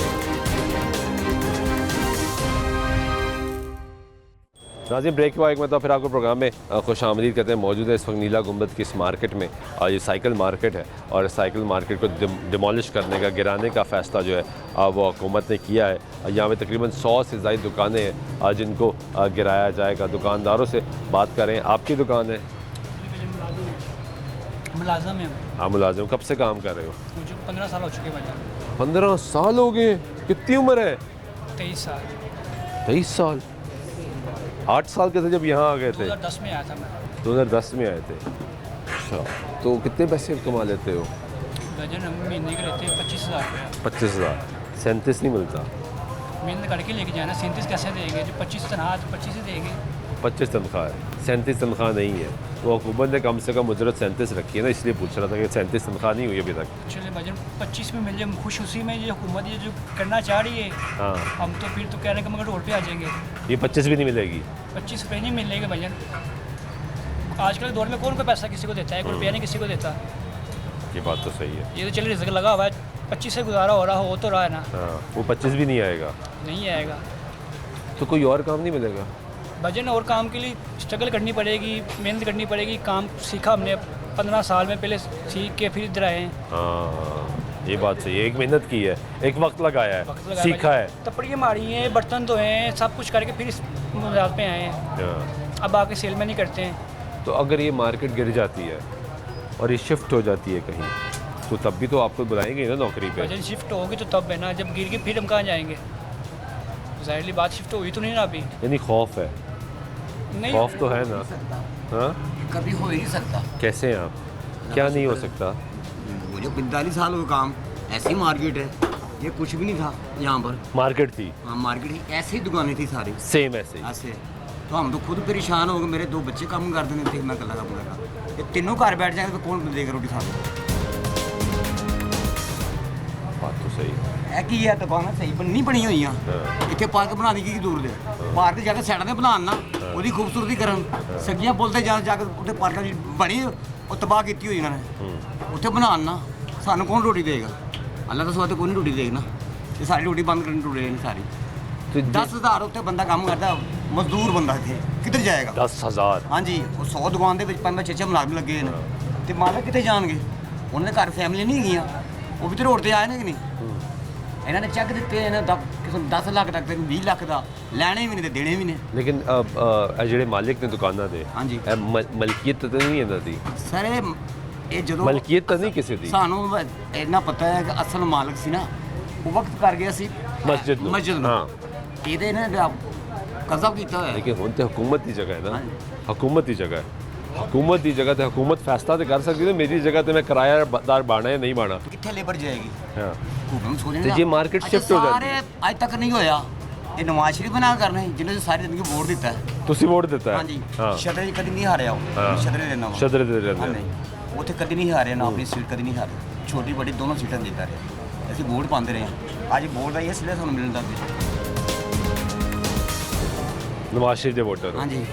नाज़रीन, ब्रेक के बाद एक मतलब फिर आपको प्रोग्राम में खुश आमदीद कहते हैं। मौजूद है इस वक्त नीला गुंबद की इस मार्केट में, और ये साइकिल मार्केट है, और साइकिल मार्केट को डिमोलिश करने का, गिराने का फ़ैसला जो है वो हुकूमत ने किया है। यहाँ पे तकरीबन 100 से ज़ायद दुकानें हैं जिनको गिराया जाएगा। दुकानदारों से बात करें, आपकी दुकान है? मुलाजम है। हाँ, मुलाजिम। कब से काम कर रहे हो? मुझे 15 साल हो चुके हैं। 15 साल हो गए? कितनी उम्र है? 23 साल। 23 साल? 8 साल के थे जब यहाँ आ गए थे? 2010 में आया था मैं। 2010 में आए थे। अच्छा, तो कितने पैसे कमा लेते हो? गजन हम महीने के लेते हैं 25,000 रुपया। 25,000? 37 नहीं मिलता? मेहनत करके लेके जाना, 37 कैसे देंगे? जो 25 तनख्वाह तो 25 ही देंगे। 25 तनख्वाह है, 37 तनख्वाह नहीं है। वो हुकूमत ने कम से कम उजरत 37 रखी है ना, इसलिए पूछ रहा था कि 37 तनख्वाह नहीं हुई अभी तक। चले भजन 25 में मिल जाए, खुश उसी में ये हुकूमत ये जो करना चाह रही है। हाँ, हम तो फिर तो कह रहे हैं कि मगर रोड पे आ जाएंगे। ये 25 भी नहीं मिलेगी? 25 रुपये नहीं मिलेगा भजन। आजकल के दौर में कौन कोई पैसा किसी को देता है? 1 रुपया नहीं किसी को देता। ये बात तो सही है। ये तो चले रिज़्क लगा हुआ है, 25 से गुजारा हो रहा हो तो रहा है ना। हाँ, वो 25 भी नहीं आएगा? नहीं आएगा तो कोई और काम नहीं मिलेगा? भजन और काम के लिए स्ट्रगल करनी पड़ेगी, मेहनत करनी पड़ेगी। काम सीखा हमने 15 साल में, पहले सीख के फिर इधर आए हैं। हाँ, ये बात सही है। एक मेहनत की है, एक वक्त लगाया है, वक्त लगाया सीखा है। तपड़ियाँ मारी हैं, बर्तन धोए हैं, सब कुछ करके फिर इस मजाक पे आए हैं। हाँ। अब आके सेल में नहीं करते हैं। तो अगर ये मार्केट गिर जाती है और ये शिफ्ट हो जाती है कहीं, तो तब भी तो आपको बुलाएंगे ना नौकरी पे? भजन शिफ्ट होगी तो तब है ना, जब गिर के फिर हम कहाँ जाएंगे? ज़ाहिर बात शिफ्ट हुई तो नहीं ना अभी। यानी खौफ है, नहीं खौफ तो है ना। हाँ, कभी हो ही नहीं सकता। कैसे हैं आप? क्या नहीं हो सकता? मुझे 45 साल हो गए काम, ऐसी मार्केट है, ये कुछ भी नहीं था यहाँ पर। मार्केट थी हाँ मार्केट ही ऐसी ही दुकानें थी सारी सेम ऐसे ही। ऐसे। तो हम तो खुद परेशान हो गए, मेरे 2 बच्चे काम करते नहीं थे, मैं कल्ला काम करता। ये तीनों घर बैठ जाएंगे तो कौन देगा रोटी खा बात तो सही है। है कि ये दुकान सही नहीं बनी हुई हाँ। इतने पार्क बनाने की दूर दे पार्क जाकर साइड में बनान ना ਉਹਦੀ खूबसूरती करन सगियां बोलते जाकर ਉੱਥੇ ਪਾਰਕਾਂ ਦੀ ਬਣੀ ਉਹ ਤਬਾਹ ਕੀਤੀ ਹੋਈ ਇਹਨਾਂ ਨੇ ਉੱਥੇ ਬਣਾਉਣ ਨਾ ਸਾਨੂੰ ਕੌਣ ਰੋਟੀ ਦੇਗਾ ਅੱਲਾ ਦਾ ਸਵਾਦ ਕੋਈ ਨਹੀਂ ਰੋਟੀ ਦੇਗਾ ਨਾ ਇਹ ਸਾਰੀ ਰੋਟੀ ਬੰਦ ਕਰਨ ਟੁੱਟੇ ਨੇ ਸਾਰੀ तो 10,000 ਉੱਤੇ ਬੰਦਾ ਕੰਮ ਕਰਦਾ ਮਜ਼ਦੂਰ ਬੰਦਾ ਇੱਥੇ ਕਿੱਧਰ ਜਾਏਗਾ 10,000 ਹਾਂਜੀ ਉਹ 100 ਦੁਕਾਨ ਦੇ ਵਿੱਚ 5-6 ਮੁਲਾਜ਼ਮ ਲੱਗੇ ਨੇ ਤੇ ਮਾਲਕ ਕਿੱਥੇ ਜਾਣਗੇ ਉਹਨਾਂ ਦੇ ਘਰ ਫੈਮਿਲੀ ਨਹੀਂ ਹੈਗੀਆਂ ਉਹ ਵੀ ਤੇ ਰੋਡ ਤੇ ਆਏ ਨੇ ਕਿ ਨਹੀਂ ਇਹਨਾਂ ਨੇ ਚੈੱਕ ਦਿੱਤੇ ਇਹਨਾਂ ਦਾ ਕਿਸੇ ਨੂੰ 10 ਲੱਖ ਤੱਕ ਤੇ 20 ਲੱਖ ਦਾ ਲੈਣੇ ਵੀ ਨੇ ਤੇ ਦੇਣੇ ਵੀ ਨੇ लेकिन ਜਿਹੜੇ ਮਾਲਿਕ ਨੇ ਦੁਕਾਨਾਂ ਦੇ ਹਾਂਜੀ ਮਲਕੀਅਤ ਤਾਂ ਨਹੀਂ ਇਹਨਾਂ ਦੀ ਸਰ ਇਹ ਜਦੋਂ ਮਲਕੀਅਤ ਤਾਂ ਨਹੀਂ ਕਿਸੇ ਦੀ ਸਾਨੂੰ ਇੰਨਾ ਪਤਾ ਹੈ ਕਿ ਅਸਲ ਮਾਲਕ ਸੀ ਨਾ ਉਹ ਵਕਤ ਕਰ ਗਿਆ ਸੀ ਮਸਜਿਦ ਨੂੰ ਮਸਜਿਦ ਨੂੰ ਹਾਂ ਇਹਦੇ ਨੇ ਕਜ਼ਬ ਕੀਤਾ ਹੋਇਆ ਲੇਕਿਨ ਹੁਣ ਤੇ ਹਕੂਮਤ ਦੀ ਜਗ੍ਹਾ ਹੈ ਨਾ ਹਾਂਜੀ। ਹਕੂਮਤ ਦੀ ਜਗ੍ਹਾ ਹੈ ਹਕੂਮਤ ਦੀ ਜਗ੍ਹਾ ਤੇ ਹਕੂਮਤ ਫੈਸਲਾ ਤੇ ਕਰ ਸਕਦੀ ਹੈ ਮੇਰੀ ਜਗ੍ਹਾ ਤੇ ਮੈਂ ਕਿਰਾਏਦਾਰ ਬਾਣਾ ਹੈ ਨਹੀਂ ਬਾਣਾ ਕਿੱਥੇ ਲੇਬਰ ਜਾਏਗੀ ਹਾਂ ਹੁਕਮ ਸੋਚਣੇ ਤੇ ਨਾ। ਜੇ market ਅੱਛਾ, shift ਹੋ ਜਾਂਦੀ ਸਾਰੇ ਅੱਜ ਤੱਕ ਨਹੀਂ ਹੋਇਆ ਇਹ ਨਵਾਜ਼ ਸ਼ਰੀਫ ਬਣਾ ਕਰਨੇ ਜਿਹਨੇ ਸਾਰੀ ਜ਼ਿੰਦਗੀ ਵੋਟ ਦਿੱਤਾ ਹੈ। ਤੁਸੀਂ ਵੋਟ ਦਿੱਤਾ ਹੈ ਹਾਂਜੀ ਹਾਂ ਸ਼ਦਰੇ 'ਚ ਕਦੀ ਨਹੀਂ ਹਾਰਿਆ ਹਾਂ। ਉਹ ਸ਼ਦਰੇ ਰਹਿਣਾ ਵਾ। ਸ਼ਦਰੇ ਦੇ ਹਾਂ, ਰਹਿੰਦੇ ਨਹੀਂ ਉੱਥੇ ਕਦੀ ਨਹੀਂ ਹਾਰਿਆ ਨਾ ਆਪਣੀ ਸੀਟ ਕਦੀ ਨਹੀਂ ਹਾਰਿਆ ਛੋਟੀ ਵੱਡੀ ਦੋਨੋਂ ਸੀਟਾਂ ਜਿੱਤਦਾ ਰਿਹਾ ਅਸੀਂ ਵੋਟ ਪਾਉਂਦੇ ਰਹੇ ਹਾਂ ਅੱਜ ਵੋਟ ਦਾ ਇਸ ਲਈ ਸਾਨੂੰ ਮਿਲਣ ਦਾ ਨਵਾਜ਼ ਸ਼ਰੀਫ ਦੇ ਵੋਟਰ ਹਾਂਜੀ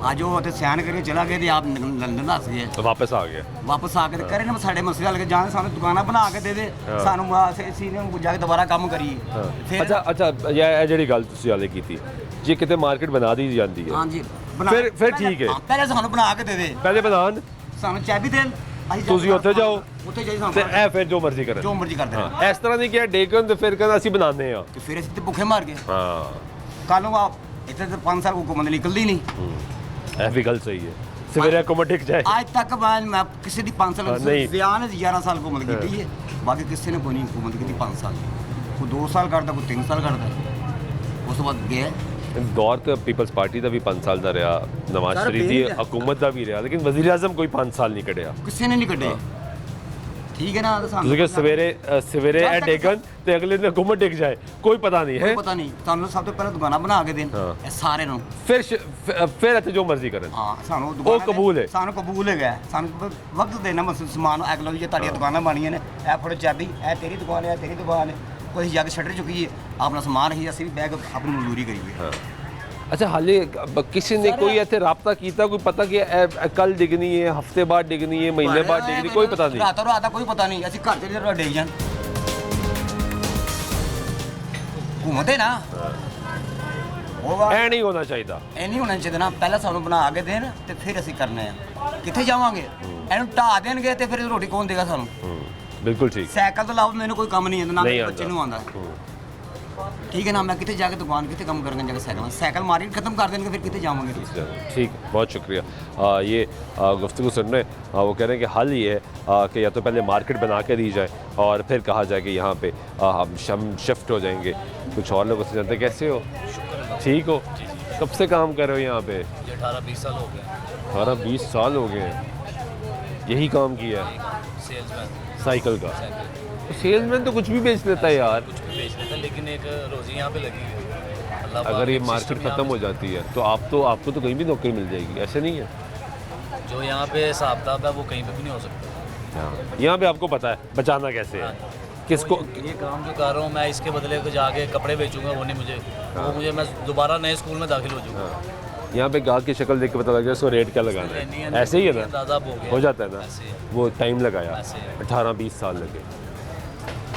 ਅੱਜ ਉਹ ਤੇ ਸਿਆਣ ਕਰਕੇ ਚਲਾ ਗਏ ਤੇ ਆਪ ਲੰਡਨ ਦੱਸ ਗਏ ਵਾਪਸ ਆ ਗਿਆ ਵਾਪਸ ਆ ਕੇ ਤੇ ਕਰੇ ਨਾ ਸਾਡੇ ਮਸਲੇ ਹੱਲ ਕੇ ਜਾਂ ਸਾਨੂੰ ਦੁਕਾਨਾਂ ਬਣਾ ਕੇ ਦੇ ਦੇ ਹਾਂ। ਸਾਨੂੰ ਅਸੀਂ ਨੇ ਜਾ ਕੇ ਦੁਬਾਰਾ ਕੰਮ ਕਰੀਏ ਫਿਰ ਅੱਛਾ ਇਹ ਜਿਹੜੀ ਗੱਲ ਤੁਸੀਂ ਹਾਲੇ ਕੀਤੀ ਜੇ ਕਿਤੇ ਮਾਰਕੀਟ ਬਣਾ ਦੀ ਜਾਂਦੀ ਹੈ ਹਾਂਜੀ ਫਿਰ ਠੀਕ ਹੈ। ਹਾਂ, ਪਹਿਲੇ ਸਾਨੂੰ ਬਣਾ ਕੇ ਦੇ ਦੇ ਪਹਿਲੇ ਬਣਾਉਣ ਸਾਨੂੰ ਚਾਬੀ ਦੇਣ ਅਸੀਂ ਤੁਸੀਂ ਉੱਥੇ ਜਾਓ ਉੱਥੇ ਜਾਈ ਸਾਨੂੰ ਤੇ ਇਹ ਫਿਰ ਜੋ ਮਰਜ਼ੀ ਕਰਨ ਜੋ ਮਰਜ਼ੀ ਕਰਦੇ ਹਾਂ ਇਸ ਤਰ੍ਹਾਂ ਨਹੀਂ ਕਿ ਡੇਕਨ ਤੇ ਫਿਰ ਕਹਿੰਦਾ ਅਸੀਂ ਬਣਾਉਂਦੇ ਆ ਤੇ ਫਿਰ ਅਸੀਂ ਤੇ ਭੁੱਖੇ ਮਾਰ ਗਏ ਹਾਂ ਕੱਲ ਨੂੰ ਆਪ ਇੱਥੇ ਤੇ 5 ਸਾਲ ਹੁਕੂਮਤ ਨਿਕਲਦੀ ਨਹੀਂ ਇਹ ਵੀ ਗੱਲ ਸਹੀ ਹੈ ਸਵੇਰੇ ਹਕੂਮਤ ਟਿਕ ਜਾਏ ਅੱਜ ਤੱਕ ਮੈਂ ਕਿਸੇ ਦੀ 5 ਹਾਂ, ਸਾਲ ਨਹੀਂ। ਜ਼ਿਆਨ 11 ਸਾਲ ਹੁਕੂਮਤ ਕੀਤੀ ਹੈ ਬਾਕੀ ਕਿਸੇ ਨੇ ਕੋਈ ਨਹੀਂ ਹੁਕੂਮਤ ਕੀਤੀ 5 ਸਾਲ ਕੋਈ 2 ਸਾਲ ਕਰਦਾ ਕੋਈ 3 ਸਾਲ ਕਰਦਾ ਉਸ ਤੋਂ ਬਾਅਦ ਗਿਆ ਦੌਰ ਤੇ ਪੀਪਲਸ ਪਾਰਟੀ ਦਾ ਵੀ 5 ਸਾਲ ਦਾ ਰਿਹਾ ਨਵਾਜ਼ ਸਰ, ਸ਼ਰੀਫ ਦੀ ਫਿਰ- ਹਕੂਮਤ ਦਾ ਵੀ ਰਿਹਾ ਲੇਕਿਨ ਵਜ਼ੀਰ ਆਜ਼ਮ ਕੋਈ 5 ਸਾਲ ਨਹੀਂ ਕੱਢਿਆ ਕਿਸੇ ਨੇ ਨਹੀਂ ਕੱਢੇ ਠੀਕ ਹੈ ਨਾ ਤਾਂ ਸਾਨੂੰ ਤੁਸੀਂ ਕਿ ਸਵੇਰੇ ਜਦ ਇਹ ਤੱਕ- ਡੇਕਨ ਤੇ ਅਗਲੇ ਦਿਨ ਹਕੂਮਤ ਟਿਕ ਜਾਏ ਕੋਈ ਪਤਾ ਨਹੀਂ ਕੋਈ ਹੈ ਪਤਾ ਨਹੀਂ ਸਾਨੂੰ ਸਭ ਤੋਂ ਪਹਿਲਾਂ ਦੁਕਾਨਾਂ ਬਣਾ ਕੇ ਦੇਣ ਹਾਂ। ਇਹ ਸਾਰੇ ਨੂੰ ਫਿਰ ਇੱਥੇ ਜੋ ਮਰਜ਼ੀ ਕਰਨ ਹਾਂ ਸਾਨੂੰ ਦੁਕਾਨਾਂ ਦੇ- ਕਬੂਲ ਹੈ। ਸਾਨੂੰ ਕਬੂਲ ਹੈਗਾ ਸਾਨੂੰ ਵਕਤ ਦੇਣਾ ਸਮਾਨ ਐਗਲੋ ਜੇ ਤੁਹਾਡੀਆਂ ਦੁਕਾਨਾਂ ਬਣੀਆਂ ਨੇ ਇਹ ਫੜੋ ਚਾਬੀ ਇਹ ਤੇਰੀ ਦੁਕਾਨ ਹੈ ਇਹ ਤੇਰੀ ਦੁਕਾਨ ਹੈ ਕੋਈ ਜਾ ਕੇ ਸ਼ਟਰ ਚੁੱਕੀਏ ਆਪਣਾ ਸਮਾਨ ਹੀ ਅਸੀਂ ਵੀ ਬੈਗ ਆਪਣੀ ਮਜ਼ਦੂਰੀ ਕਰੀਏ ਹਾਂ ਅੱਛਾ ਹਾਲੇ ਕਿਸੇ ਨੇ ਕੋਈ ਇੱਥੇ ਰਾਬਤਾ ਕੀਤਾ ਕੋਈ ਪਤਾ ਕਿ ਕੱਲ ਡਿੱਗਣੀ ਹੈ ਹਫਤੇ ਬਾਅਦ ਡਿੱਗਣੀ ਹੈ ਮਹੀਨੇ ਬਾਅਦ ਡਿੱਗਣੀ ਕੋਈ ਪਤਾ ਨਹੀਂ ਰਾਤੋਂ ਰਾਤ ਦਾ ਕੋਈ ਪਤਾ ਨਹੀਂ ਅਸੀਂ ਘਰ ਚਲੇ ਜਾ ਡੇਗ ਜਾਣ ਘੁੰਮਦੇ ਨਾ ਉਹ ਐ ਨਹੀਂ ਹੋਣਾ ਚਾਹੀਦਾ ਇਹ ਨਹੀਂ ਹੋਣਾ ਚਾਹੀਦਾ ਨਾ ਪਹਿਲਾਂ ਸਾਨੂੰ ਬਣਾ ਕੇ ਦੇਣ ਤੇ ਫਿਰ ਅਸੀਂ ਕਰਨੇ ਆ ਕਿੱਥੇ ਜਾਵਾਂਗੇ ਇਹਨੂੰ ਢਾਹ ਦੇਣਗੇ ਤੇ ਫਿਰ ਰੋਟੀ ਕੌਣ ਦੇਗਾ ਸਾਨੂੰ ਬਿਲਕੁਲ ਠੀਕ ਸਾਈਕਲ ਤੋਂ ਇਲਾਵਾ ਮੈਨੂੰ ਕੋਈ ਕੰਮ ਨਹੀਂ ਆਉਂਦਾ ਨਾ ਨਹੀਂ ਮੇਰੇ ਬੱਚੇ ਨੂੰ ਆਉਂਦਾ ਹੂੰ। ਠੀਕ ਹੈ ਨਾ ਮੈਂ ਕਿੱਥੇ ਜਾ ਕੇ ਦੁਕਾਨ ਕਿੱਥੇ ਕੰਮ ਕਰਾਂਗਾ ਜਾ ਕੇ ਸਾਈਕਲ ਮਾਰਕੀਟ खत्म कर देंगे फिर कितने जाओगे ठीक बहुत शुक्रिया ये गुफ्तगू सुन रहे हैं वो कह रहे हैं कि हल ये है कि या तो पहले मार्केट बना के दी जाए और फिर कहा जाए कि यहाँ पे हम शिफ्ट हो जाएंगे कुछ और लोगों से जानते हैं कैसे हो ठीक हो कब से काम कर रहे हो यहाँ पे 18-20 साल हो गए 18-20 साल हो गए हैं यही काम किया है सेल्समैन साइकिल का सेल्समैन तो कुछ भी बेच लेता है यार कुछ भी बेच लेता लेकिन एक रोज़ी यहाँ पे लगी हुई है अल्लाह पाक अगर ये एक मार्केट system यहाँ ख़त्म हो पे- जाती है तो आपको तो कहीं भी नौकरी मिल जाएगी ऐसे नहीं है जो यहाँ पे हिसाब किताब है वो कहीं पे भी नहीं हो सकता यहाँ पे आपको पता है बचाना कैसे है किसको तो ये काम जो कर रहा हूँ मैं इसके बदले को जाके कपड़े बेचूंगा वो नहीं मुझे वो मुझे मैं दोबारा नए स्कूल में दाखिल हो जाऊँगा यहाँ पे गाहक की शक्ल देख के पता लग जाए उसको रेट क्या लगाना है ऐसे ही है ना अंदाजा हो गया हो जाता है ना ऐसे है। वो टाइम लगाया ऐसे है। 18-20 साल लगे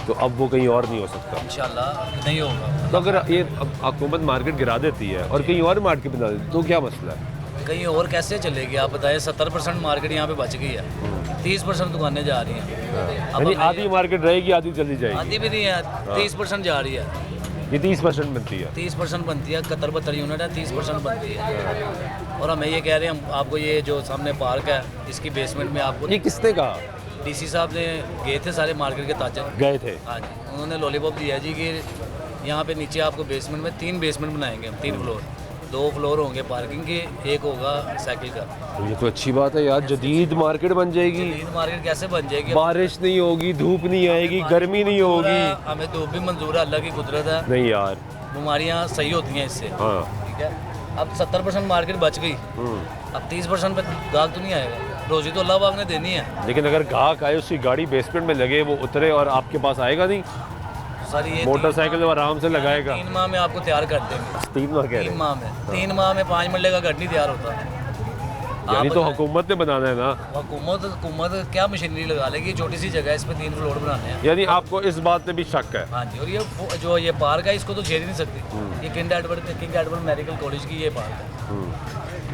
तो अब वो कहीं और नहीं हो सकता इंशाल्लाह नहीं होगा तो अगर ये हुकूमत मार्केट गिरा देती है और कहीं और मार्केट बना देती है तो क्या मसला है कहीं और कैसे चलेगी आप बताएं 70% मार्केट यहाँ पे बच गई है 30% दुकानें जा रही हैं अब यानी हमें- आधी मार्केट रहेगी आधी चली जाएगी आधी भी नहीं है 30% जा रही है ये 30% बनती है 30% बनती है 71 यूनिट है 30% बनती है और हम ये कह रहे हैं हम आपको ये जो सामने पार्क है इसकी बेसमेंट में आपको ये किसने कहा डीसी साहब ने गए थे सारे मार्केट के ताजर गए थे हाँ जी उन्होंने लॉलीपॉप दिया जी कि यहाँ पे नीचे आपको बेसमेंट में 3 बेसमेंट बनाएंगे हम, 3 फ्लोर, 2 फ्लोर होंगे पार्किंग के, 1 होगा साइकिल का। ये तो अच्छी बात है यार, जदीद मार्केट बन जाएगी। जदीद मार्केट कैसे बन जाएगी? बारिश नहीं होगी, धूप नहीं आएगी, गर्मी नहीं होगी। हमें धूप भी मंजूर है, अल्लाह की कुदरत है। नहीं यार, बीमारियाँ सही होती हैं इससे। हाँ। ठीक है, अब 70% मार्केट बच गई, अब 30% पे गाहक तो नहीं आएगा। रोजी तो अल्लाह पाक ने देनी है। लेकिन अगर गाहक आए, उसकी गाड़ी बेसमेंट में लगे, वो उतरे और आपके पास आएगा नहीं, सर ये मोटरसाइकिल वो आराम से लगाएगा। 3 माह में आपको तैयार कर देंगे। 3 माह कह रहे 3 हैं? माह में 3 माह में 5 मरले का घर नहीं तैयार होता। यानी तो बताएं, हुकूमत ने बनाना है ना। हुकूमत क्या मशीनरी लगा लेगी? छोटी सी जगह है, इस पे 3 फ्लोर बनाने हैं। यानी आपको इस बात पे भी शक है? हाँ जी, और ये जो ये पार्क है इसको तो झेल ही नहीं सकती। ये किंग एडवर्ड मेडिकल कॉलेज की ये पार्क है।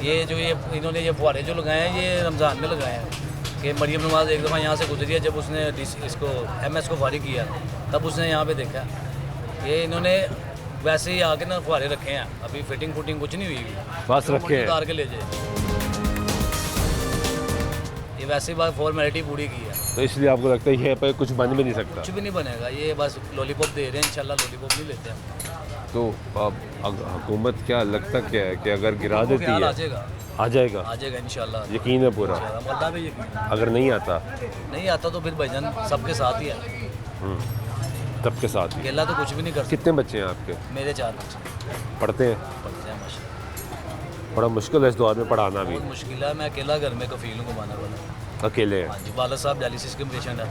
ये जो ये इन्होंने ये फुहारे जो लगाए हैं, ये रमज़ान में लगाए हैं कि मरियम नवाज एक दफ़ा यहाँ से गुजरी है, जब उसने इसको MS को फारिग किया, तब उसने यहाँ पे देखा। ये इन्होंने वैसे ही आके ना फुहारे रखे हैं, अभी फिटिंग कुछ नहीं हुई, बस रखे हैं। उतार के ले जाए। ये वैसे ही बात फॉर्मेलिटी पूरी की है, तो इसलिए आपको लगता है ये पे कुछ बन भी नहीं सकता? कुछ भी नहीं बनेगा। ये बस लॉलीपॉप दे रहे हैं, इंशाल्लाह लॉलीपॉप नहीं लेते हम। तो अब हुकूमत क्या लगता क्या है कि अगर गिरा देती ख्याल है आ जाएगा, आ जाएगा? आ जाएगा इंशाल्लाह। यकीन है पूरा? अल्लाह पे यकीन है। अगर नहीं आता? नहीं आता तो फिर भाईजान सबके साथ ही है, सबके साथ ही। अकेला तो कुछ भी नहीं कर सकता। कितने बच्चे हैं आपके? मेरे 4 बच्चे पढ़ते हैं? पढ़ते हैं माशाल्लाह। बड़ा मुश्किल है इस दौर में पढ़ाना भी। बहुत मुश्किल है, मैं अकेला घर में कफील हूँ घुमाने वाला। अकेले हैं? हाँ जी, वाला साहब डायलिसिस के पेशेंट है,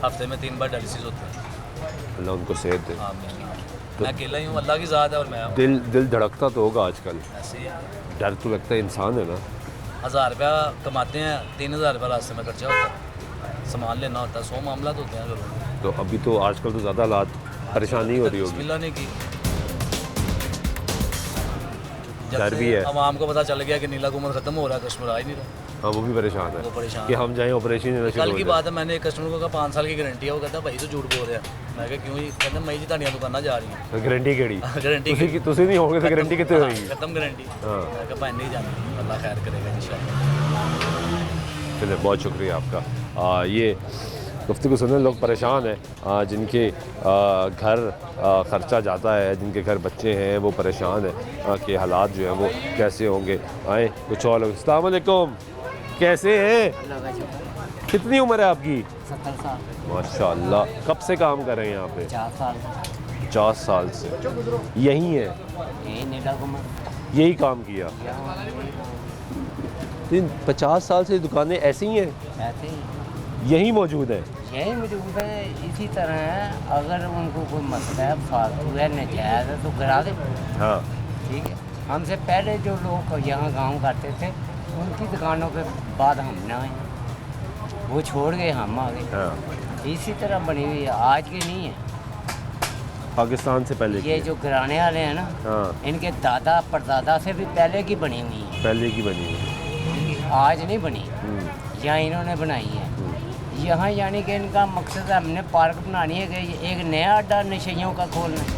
हफ्ते में 3 बार डायलिसिस होते हैं। अल्लाह उनको सेहत दे। हाँ मैं अकेला ही हूँ, अल्लाह की ज़ात है और मैं हूँ। दिल धड़कता तो होगा आजकल? ऐसे ही है। डर तो लगता है, इंसान है ना। 1000 रुपया कमाते हैं, 3000 रुपया रास्ते में खर्चा होता है, सामान लेना होता है, 100 मामला तो होते हैं घरों में। तो अभी तो आजकल तो ज़्यादा हालात परेशानी हो रही होगी। बिस्मिल्लाह ने की। डर भी है। आवाम को पता चल गया कि नीला हुकूमत खत्म हो रहा है, कस्टमर आ ही नहीं रहा। हाँ, वो भी परेशान है वो परेशान कि हम जाएं ऑपरेशन ना शुरू कल हो की जाए। बात है, मैंने एक कस्टमर को कहा 5 साल की गारंटी है, वो कहता भाई तो झूठ बोल रहे हैं। मैं कहा क्यों? ही कहता मैं जी ਤੁਹਾਡੀਆਂ ਦੁਕਾਨਾਂ ਜਾ ਰਹੀ ਹਾਂ। गारंटी केड़ी? गारंटी ਤੁਸੀਂ नहीं होगे तो गारंटी कितने होगी? खत्म गारंटी। हाँ। मैं कहा भाई नहीं जाना, अल्लाह खैर करेगा इंशाल्लाह। चलिए, बहुत शुक्रिया आपका। ये गुफ्तगू सुनने लोग परेशान हैं, जिनके घर ख़र्चा जाता है, जिनके घर बच्चे हैं, वो परेशान हैं कि हालात जो हैं वो कैसे होंगे। आए कुछ और लोग। अस्सलाम वालेकुम, कैसे हैं? कितनी उम्र है आपकी? 70 साल। माशाल्लाह। कब से काम कर रहे हैं यहाँ पे? 4 साल। 50 साल से यहीं है? यही नीला गुम्बद यही काम किया? तो 50 साल से दुकानें ऐसी ही हैं, ऐसे ही यहीं मौजूद हैं? यही मौजूद है। इसी तरह है, अगर उनको कोई मसला है, फालतू है, नजायज़ है तो गिरा दे। हाँ। ठीक है, हमसे पहले जो लोग यहाँ गाँव करते थे, उनकी दुकानों के बाद हम न आए, वो छोड़ गए, हम आ गए। हाँ। इसी तरह बनी हुई है, आज की नहीं है। पाकिस्तान से पहले ये की? जो गिराने वाले हैं ना, हाँ। इनके दादा परदादा से भी पहले की बनी हुई है, पहले की बनी है। आज नहीं बनी, यहाँ इन्होंने बनाई है। यहाँ यानी कि इनका मकसद है, हमने पार्क बनानी है कि एक नया अड्डा नशइयों का खोलना है।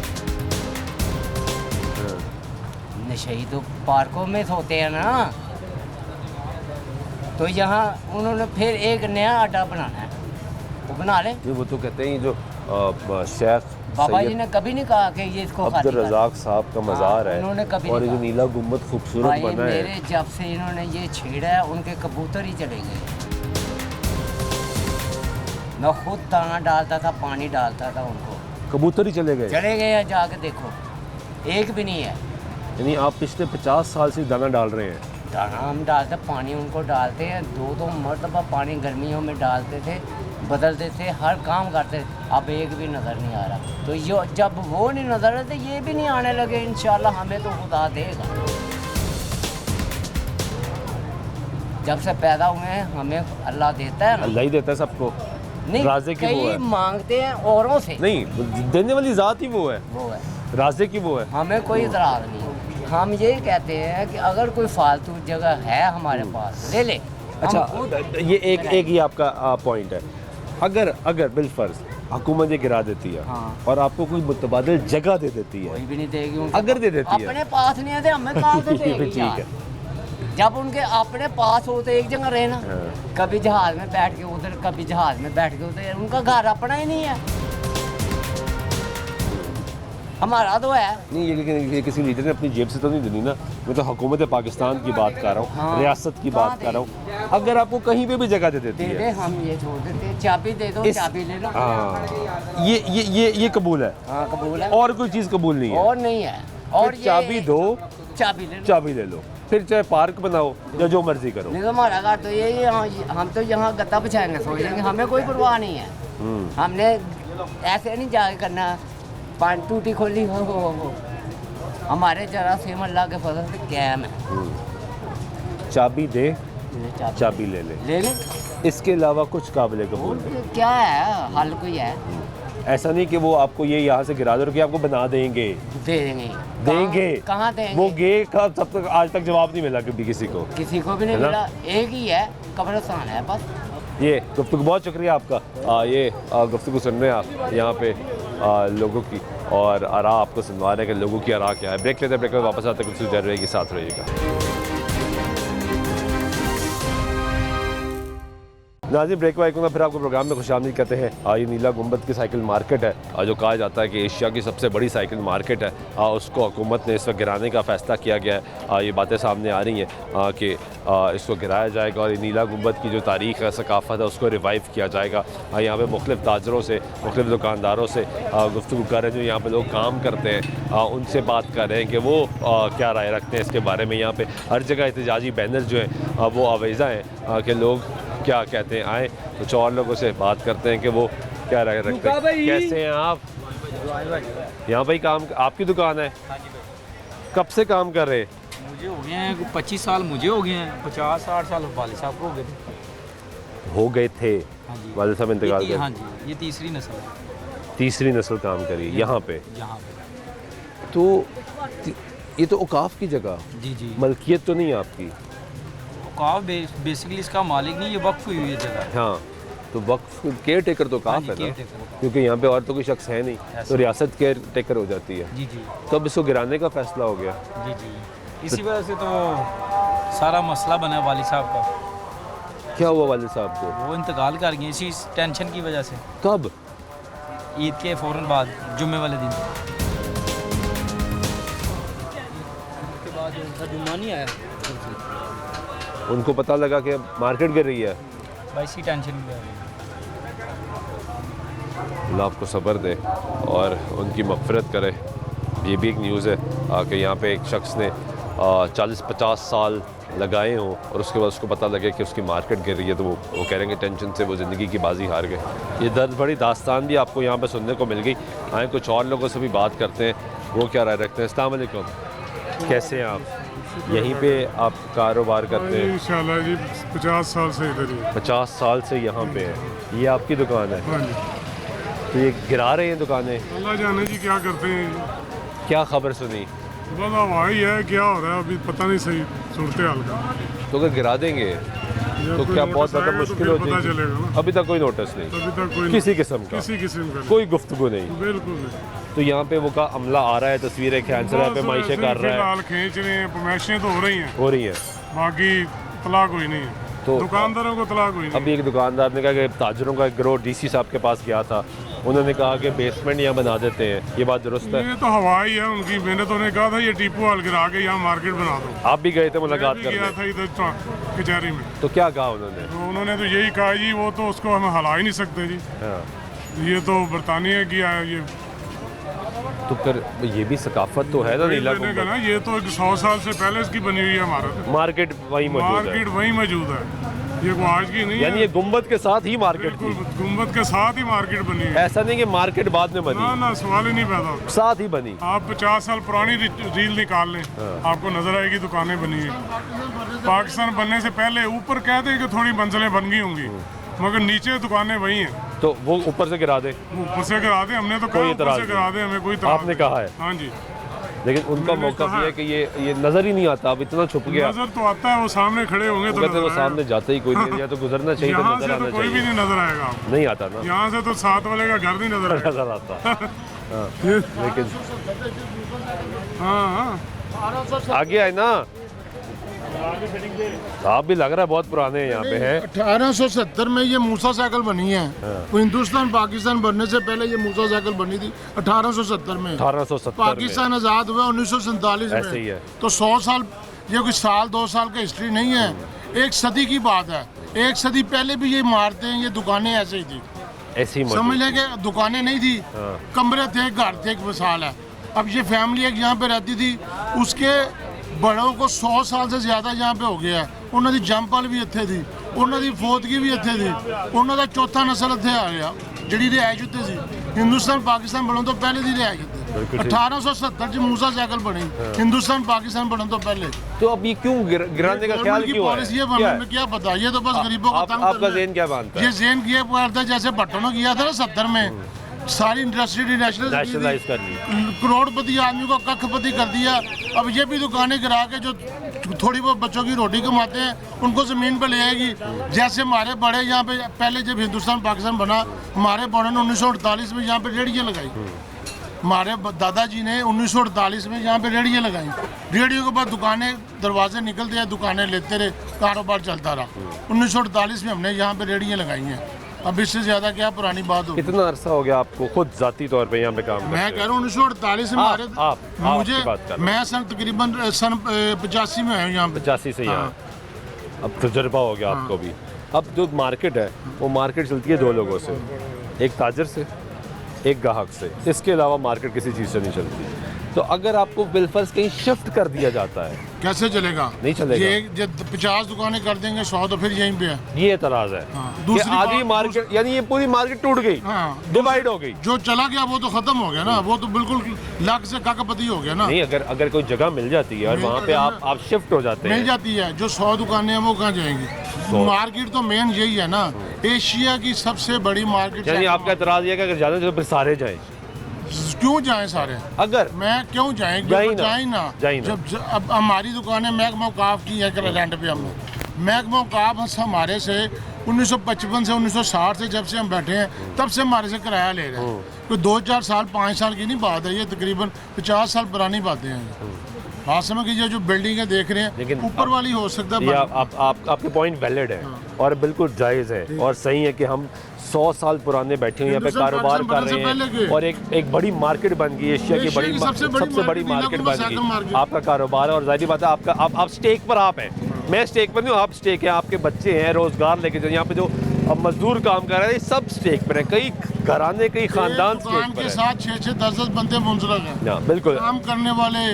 नशई तो पार्कों में होते हैं ना, तो यहाँ उन्होंने फिर एक नया अड्डा बनाना है, वो बना ले। वो तो कहते हैं जो शेख बाबा जी ने कभी नहीं कहा कि ये इसको खाली अब्दुल कर। रज़ाक साहब का मज़ार है, उन्होंने कभी और नहीं ये जो कहा। नीला गुम्बद खूबसूरत भाई बना मेरे है। जब से इन्होंने ये छेड़ा है, उनके कबूतर ही चले गए। मैं खुद दाना डालता था, पानी डालता था उनको, कबूतर ही चले गए? चले गए हैं, जाके देखो, एक भी नहीं है। यानी आप पिछले 50 साल से दाना डाल रहे हैं? दाना हम डालते, पानी उनको डालते हैं, 2-2 मरतबा पानी गर्मियों में डालते थे, बदलते थे, हर काम करते थे। अब एक भी नज़र नहीं आ रहा। तो यो जब वो नहीं नज़र आते, ये भी नहीं आने लगे। इंशाल्लाह हमें तो खुदा देगा। जब से पैदा हुए हैं हमें अल्लाह देता है ना। अल्लाह ही देता है सबको, नहीं, राज़े की वो कई है। मांगते हैं औरों से, नहीं, देने वाली ज़ात ही वो है, वो है, राज़े की वो है। हमें कोई इतराज़ नहीं है। हम यही कहते हैं कि अगर कोई फालतू जगह है हमारे पास, ले ले। अच्छा, हम खुद ये एक ही आपका पॉइंट है। अगर बिलफर्ज हुकूमत ये गिरा देती है, हाँ। और आपको कोई मुतबादिल जगह दे देती कोई है, भी नहीं देगी उनको। अगर दे देती है, अपने पास नहीं है, हमें कहाँ से देगी ठीक यार? है। जब उनके अपने पास हो तो एक जगह रहना, हाँ। कभी जहाज में बैठ के उधर, कभी जहाज में बैठ के उधर, उनका घर अपना ही नहीं है। हमारा तो है। नहीं ये लेकिन ये किसी लीडर ने अपनी जेब से तो नहीं देनी ना, मैं तो हुकूमत पाकिस्तान की बात कर रहा हूँ, हाँ। रियासत की बात कर रहा हूँ। अगर आपको कहीं पे भी जगह दे देती दे दे, है, हम ये छोड़ देते, चाबी दे दो, चाबी ले लो। हाँ, ये कबूल है, हाँ कबूल है, और कोई चीज़ कबूल नहीं है। और नहीं है। और फिर चाबी दो, चाबी ले लो, चाबी ले लो, फिर चाहे पार्क बनाओ या जो मर्जी करो। नहीं तो हमारा घर तो यही है, हम तो यहाँ गत्ता बिछाएंगे, सो जाएंगे, हमें कोई परवाह नहीं है। हमने ऐसे नहीं जाके करना, पानी टूटी खोली हो। हमारे जरा से अल्लाह के फजल से कैम है। चाबी दे, चाबी चाबी ले ले, इसके अलावा कुछ काबिल कबूल नहीं। और क्या है, हल कोई है? ऐसा नहीं कि वो आपको ये यहाँ से गिरा दो कि आपको बना देंगे, दे देंगे, देंगे कहाँ देंगे? वो गे का सब तक आज तक जवाब नहीं मिला कभी किसी को भी नहीं है ना? मिला, एक ही है, कब्रिस्तान है बस। ये गुफ्तगू बहुत शुक्रिया आपका। ये गुफ्तगू सुन रहे हैं आप यहाँ पे लोगों की, और आरा आपको सुनवा रहे हैं कि लोगों की आरा क्या है। ब्रेक लेते हैं, ब्रेक में वापस आते हैं, कुछ जरूर रहेगी, साथ रहिएगा। नाज़रीन ब्रेक वाइक में फिर आपको प्रोग्राम में खुशामदीद कहते हैं। ये नीला गुंबद की साइकिल मार्केट है, जो कहा जाता है कि एशिया की सबसे बड़ी साइकिल मार्केट है, उसको हुकूमत ने इस वक्त गिराने का फ़ैसला किया गया है। ये बातें सामने आ रही हैं कि इसको गिराया जाएगा और ये नीला गुंबद की जो तारीख़ है, सकाफ़त है, उसको रिवाइव किया जाएगा। यहाँ पे मुख्तलिफ़ ताजरों से, मुख्तलिफ़ दुकानदारों से गुफ्तगू कर रहे हैं जो यहाँ पे लोग काम करते हैं, उनसे बात कर रहे हैं कि वो क्या राय रखते हैं इसके बारे में। यहाँ पे हर जगह एहतजाजी बैनर जो हैं वो आवेज़ा हैं कि लोग क्या कहते हैं। आए कुछ और लोगों से बात करते हैं कि वो क्या राय रखते हैं। कैसे हैं आप? यहाँ पे काम, आपकी दुकान है? कब से काम कर रहे हैं? मुझे हो गए हैं 25 साल, मुझे हो गए हैं 50-60 साल वाले साहब को हो गए थे। हाँ जी, वाले साहब इंतकाल कर। हाँ जी, ये तीसरी नस्ल है। तीसरी नस्ल काम करी यहाँ पे। यहाँ पे तो ये तो औकाफ की जगह, जी जी, मलकियत तो नहीं है आपकी? औकाफ बेसिकली इसका मालिक नहीं, ये वक्फ हुई हुई है जगह। हाँ, तो वक्फ केयर टेकर तो औकाफ है ना, caretaker। क्योंकि यहाँ पे और तो कोई शख्स है नहीं, तो रियासत केयर टेकर हो जाती है। जी जी तो अब इसको गिराने का फैसला हो गया। जी जी, इसी वजह से तो सारा मसला बना है वाली साहब का। क्या हुआ वाले साहब को? वो इंतकाल कर गए इसी टेंशन की वजह से। कब? ईद के फ़ौरन बाद, जुम्मे वाले दिन। उसके बाद उनका जुम्मा नहीं आया, उनको पता लगा कि मार्केट गिर रही है। भाई इसी टेंशन में। अल्लाह आपको सब्र दे और उनकी मग़फ़िरत करे। ये भी एक न्यूज़ है कि यहाँ पे एक शख्स ने 40-50 साल लगाए हों और उसके बाद उसको पता लगे कि उसकी मार्केट गिर रही है, तो वो कह रहे हैं टेंशन से वो ज़िंदगी की बाजी हार गए। ये दर्द भरी दास्तान भी आपको यहाँ पे सुनने को मिल गई। आए कुछ और लोगों से भी बात करते हैं, वो क्या राय रखते हैं। अस्सलाम वालेकुम, कैसे हैं आप? यहीं पे आप कारोबार करते हैं? इंशाल्लाह जी 50 साल से इधर ही। 50 साल से यहाँ पे है। ये आपकी दुकान है? हाँ जी। तो ये गिरा रहे हैं दुकानें? अल्लाह जाने जी क्या करते हैं। क्या खबर सुनी? बस हवा ही है, क्या हो रहा है अभी पता नहीं सही सूरत हाल का। तो अगर गिरा देंगे तो क्या बहुत ज़्यादा मुश्किल हो पता चलेगा जाएगी? ना। अभी तक कोई नोटिस नहीं, अभी तक कोई किसी किस्म का, किसी किस्म का कोई गुफ्तगू नहीं। बिल्कुल नहीं। तो यहाँ पे वो का अमला आ रहा है, तस्वीरें खींच रहा है, पैमाइशें कर रहा है, फिलहाल खींच रहे हैं, पैमाइशें तो हो रही हैं, हो रही है। बाकी तलाक कोई नहीं है। तो दुकानदारों को तलाक हुई नहीं। अभी एक दुकानदार ने कहा कि ताजरों का एक गिरोह डीसी साहब के पास गया था, उन्होंने कहा कि बेसमेंट यहाँ बना देते हैं। ये बात दुरुस्त है? ये तो हवा ही है उनकी। मैंने तो उन्हें कहा था ये टीपू हाल गिरा के यहाँ मार्केट बना दो। आप भी गए थे मुलाकात मैं भी गया करने? था इधर कचहरी में। तो क्या कहा उन्होंने? तो उन्होंने तो यही कहा जी, वो तो उसको हम हिला ही नहीं सकते जी। हाँ, ये तो बरतानिया की है ये। तो फिर ये भी सकाफत तो है ना नीला मैंने कहा गुंबद? ना, ये तो 100 साल से पहले इसकी बनी हुई है हमारा। मार्केट वहीं मौजूद है, मार्केट वहीं मौजूद है, ये को आज की नहीं यानी है। ये गुंबद के साथ ही मार्केट थी? बिल्कुल, गुंबद के साथ ही मार्केट बनी है। ऐसा नहीं कि मार्केट बाद में ना बनी, ना, सवाल ही नहीं पैदा होता। साथ ही बनी। आप 50 साल पुरानी रील निकाल लें, आपको नजर आएगी दुकानें बनी है। पाकिस्तान बनने से पहले ऊपर कहते हैं कि थोड़ी मंजिलें बन गई होंगी, मगर नीचे दुकानें वही हैं। तो वो ऊपर से गिरा दे? ऊपर से गिरा दे, हमने तो कहा कोई ऊपर इतराज से गिरा दे, हमें कोई इतराज आपने नहीं। कहा है? हाँ जी। लेकिन उनका मैंने मौका कहा भी है कि ये नजर ही नहीं आता, अब इतना छुप गया। नजर तो आता है, वो सामने खड़े होंगे वो तो कहते हैं वो नजर सामने जाते ही कोई नहीं, या तो गुजरना चाहिए, तो यहाँ नजर से आना तो कोई भी चाहिए। नहीं नजर आएगा आपको। नहीं आता ना, यहाँ से तो साथ वाले का घर नहीं नजर आएगा। नजर आता। हाँ, लेकिन हाँ हाँ, आगे आए ना, आप भी लग रहा है बहुत पुराने हैं यहाँ पे हैं। 1870 में ये मूसा साइकिल बनी है। तो हिंदुस्तान पाकिस्तान बनने से पहले ये मूसा साइकिल बनी थी 1870 में। 1870 पाकिस्तान आज़ाद हुआ 1947 ऐसे ही है। में। तो 100 साल, ये कोई साल 2 साल का हिस्ट्री नहीं है, एक सदी की बात है। एक सदी पहले भी ये इमारतें, ये दुकानें ऐसे ही थी, ऐसी ही समझ लें कि दुकानें नहीं थी, कमरे थे, घर थे, एक मिसाल है। अब ये फैमिली एक यहाँ पे रहती थी, उसके बड़ों को 100 साल से ज़्यादा यहाँ पे हो गया है। उन्होंने जंपल भी इत्थे थी, उन्होंने फौतगी भी इत्थे थी, उन्होंने चौथा नस्ल इत्थे आ गया जी रिहायश उत्ते सी। हिंदुस्तान पाकिस्तान बनने तो पहले दी रिहायश उत्ते 1870 च मूसा साइकिल बनी, हिंदुस्तान पाकिस्तान बनने तो पहले। तो अब ये क्यों गिराने का ख्याल क्यों है? पॉलिसी है बनने में क्या पता, ये तो बस गरीबों को तंग आपका ज़हन क्या मानता है? ये ज़हन किया करता है जैसे भट्टो ने किया था ना 70 में, सारी इंडस्ट्री नेशनलाइज कर ली, करोड़पति आदमी को कखपति कर दिया। अब ये भी दुकानें गिरा के जो थोड़ी बहुत बच्चों की रोटी कमाते हैं उनको ज़मीन पर ले आएगी। जैसे हमारे बड़े यहाँ पे पहले जब हिंदुस्तान पाकिस्तान बना, हमारे बड़ों ने 1948 में यहाँ पे रेहड़ियाँ लगाई। हमारे दादाजी ने 1948 में यहाँ पे रेहड़ियाँ लगाई। रेहड़ियों के बाद दुकानें, दरवाजे निकलते हैं, दुकानें लेते रहे, कारोबार चलता रहा। 1948 में हमने यहाँ पे रेहड़ियाँ लगाई हैं। अब इससे ज़्यादा क्या पुरानी बात हो। कितना अरसा हो गया आपको खुद जाती तौर पे यहाँ पे काम करते? मैं कह रहा हूँ 1948 में हमारे मुझे, मैं सन तकरीबन सन 85 में आया हूँ यहाँ पे। 85 से यहाँ, अब तजुर्बा हो गया आपको भी। अब जो मार्केट है वो मार्केट चलती है 2 लोगों से, एक ताजर से, एक ग्राहक से। इसके अलावा मार्केट किसी चीज़ से नहीं चलती। तो अगर आपको बिलफर्ज कहीं शिफ्ट कर दिया जाता है, कैसे चलेगा? नहीं चलेगा। ये जब 50 दुकानें कर देंगे 100 तो फिर यहीं पे है। ये एतराज़ है। दूसरी आधी मार्केट, यानी ये पूरी मार्केट टूट गई, डिवाइड हो गई। जो चला गया वो तो खत्म हो गया ना, वो तो बिल्कुल लाख से काकापति हो गया ना। नहीं, अगर कोई जगह मिल जाती है और वहाँ पे आप शिफ्ट हो जाते हैं, मिल जाती है, जो 100 दुकानें हैं वो कहाँ जाएंगी? मार्केट तो मेन यही है ना, एशिया की सबसे बड़ी मार्केट। यानी आपका एतराज़ ये है कि अगर जाना तो फिर सारे जाएं। क्यों जाएं सारे? अगर मैं क्यों जाएं? जाए ना। जब अब हमारी दुकानें महकमा औकाफ की है, रेंट पे हमने महकमा औकाफ हमारे से 1955 से 1960 से जब से हम बैठे हैं तब से हमारे से किराया ले रहे हैं। कोई 2-4 साल 5 साल की नहीं बात है, ये तकरीबन 50 साल पुरानी बातें हैं। बात समझ कीजिए, जो बिल्डिंगें देख रहे हैं लेकिन ऊपर वाली हो सकता है। आपके पॉइंट वैलिड है और बिल्कुल जायज़ है और सही है कि हम 100 साल पुराने बैठे हैं यहाँ पे, कारोबार कर रहे हैं और एक बड़ी मार्केट बन गई, एशिया की बड़ी सबसे बड़ी मार्केट बन गई। आपका कारोबार है और जाहिर बात है आप स्टेक पर आप हैं, मैं स्टेक पर नहीं हूँ, आप स्टेक हैं, आपके बच्चे हैं, रोजगार लेके जो यहाँ पे जो अब मजदूर काम कर रहे हैं सब स्टेक पर है, कई घराने, कई खानदान स्टेक पर के साथ 6-6, 10-10 बंदे मुंसलिक हैं। बिल्कुल, काम करने वाले,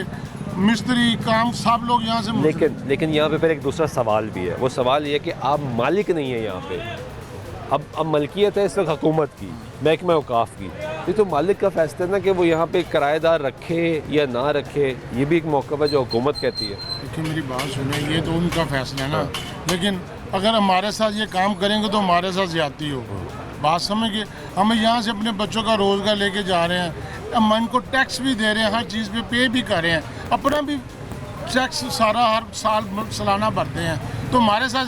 मिस्त्री, काम सब लोग यहाँ से। लेकिन यहाँ पे फिर एक दूसरा सवाल भी है। वो सवाल ये है कि आप मालिक नहीं है यहाँ पे। अब मलकियत है इस वक्त हुकूमत की, महकमा औकाफ की। ये तो मालिक का फैसला है ना कि वो यहाँ पे किराएदार रखे या ना रखे, ये भी एक मौक़िफ़ है जो हुकूमत कहती है। देखिए मेरी बात सुने, ये तो उनका फैसला है ना, लेकिन अगर हमारे साथ ये काम करेंगे तो हमारे साथ ज़्यादती हो। बात समझ के, हम यहाँ से अपने बच्चों का रोज़गार लेके जा रहे हैं, हम इनको टैक्स भी दे रहे हैं, हर चीज़ पे भी कर रहे हैं, अपना भी टैक्स सारा हर साल सालाना भरते हैं। तो हमारे साथ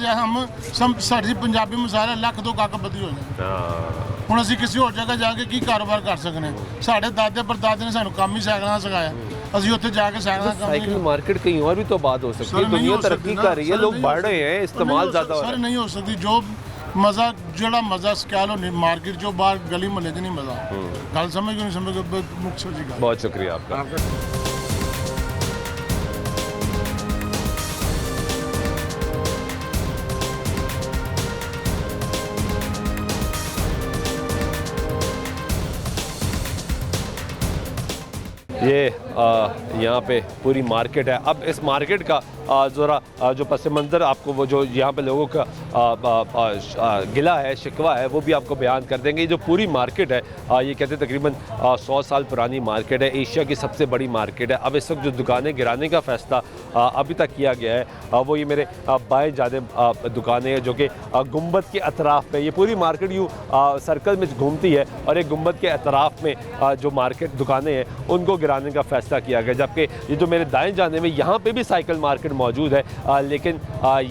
हम साड़ी पंजाबी में सारे लख दो काकापति हो जाए। ਹੁਣ ਅਸੀਂ ਕਿਸੇ ਹੋਰ ਜਗ੍ਹਾ ਜਾ ਕੇ ਕੀ ਕਾਰੋਬਾਰ ਕਰ ਸਕਨੇ ਹਾਂ? ਸਾਡੇ ਦਾਦੇ ਪੜਦਾਦੇ ਨੇ ਸਾਨੂੰ ਕੰਮ ਹੀ ਸਾਈਕਲਾਂ ਦਾ ਸਿਖਾਇਆ, ਅਸੀਂ ਉੱਥੇ ਜਾ ਕੇ ਸਾਈਕਲਾਂ ਦਾ साइकिल मार्केट कहीं और भी तो बात हो सकती है। दुनिया तरक्की कर रही है, लोग बढ़ रहे हैं, इस्तेमाल ज़्यादा हो रहा है। सर नहीं हो सकती जो मज़ा, जोड़ा मज़ा कह लो मार्केट जो बाहर गली महल्ले च नहीं मज़ा। गल समझ नहीं समझ मुख्य जी। बहुत शुक्रिया आपका। ये यहाँ पे पूरी मार्केट है। अब इस मार्केट का ज़रा जो पस मंज़र आपको वो जो यहाँ पे लोगों का गिला है, शिकवा है, वो भी आपको बयान कर देंगे। ये जो पूरी मार्केट है ये कहते हैं तकरीबन 100 साल पुरानी मार्केट है, एशिया की सबसे बड़ी मार्केट है। अब इस वक्त जो दुकानें गिराने का फ़ैसला अभी तक किया गया है वो ये मेरे बाएं जानिब दुकानें हैं जो कि गुंबद के अतराफ़ पे, ये पूरी मार्केट यूँ सर्कल में घूमती है और एक गुंबद के अतराफ़ में जो मार्केट दुकानें हैं उनको गिराने का फ़ैसला किया गया। जबकि ये जो मेरे दाएं जाने में यहाँ पे भी साइकिल मार्केट मौजूद है, लेकिन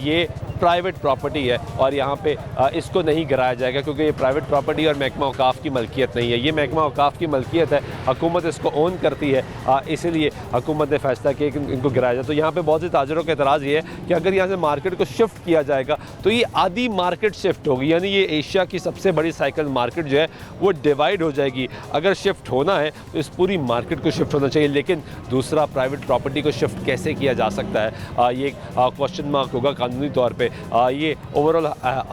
ये प्राइवेट प्रॉपर्टी है और यहाँ पे इसको नहीं गिराया जाएगा क्योंकि ये प्राइवेट प्रॉपर्टी और महकमा औकाफ की मलकियत नहीं है, ये महकमा औकाफ की मलकियत है, हुकूमत इसको ओन करती है, इसीलिए हुकूमत ने फैसला किया कि इनको गिराया जाए। तो यहाँ पे बहुत से ताजरों का एतराज़ ये है कि अगर यहाँ से मार्केट को शिफ्ट किया जाएगा तो ये आधी मार्केट शिफ्ट होगी, यानी ये एशिया की सबसे बड़ी साइकिल मार्केट जो है वो डिवाइड हो जाएगी। अगर शिफ्ट होना है तो इस पूरी मार्केट को शिफ्ट होना चाहिए, लेकिन दूसरा प्राइवेट प्रॉपर्टी को शिफ्ट कैसे किया जा सकता है, ये क्वेश्चन मार्क होगा कानूनी तौर पे। ये ओवरऑल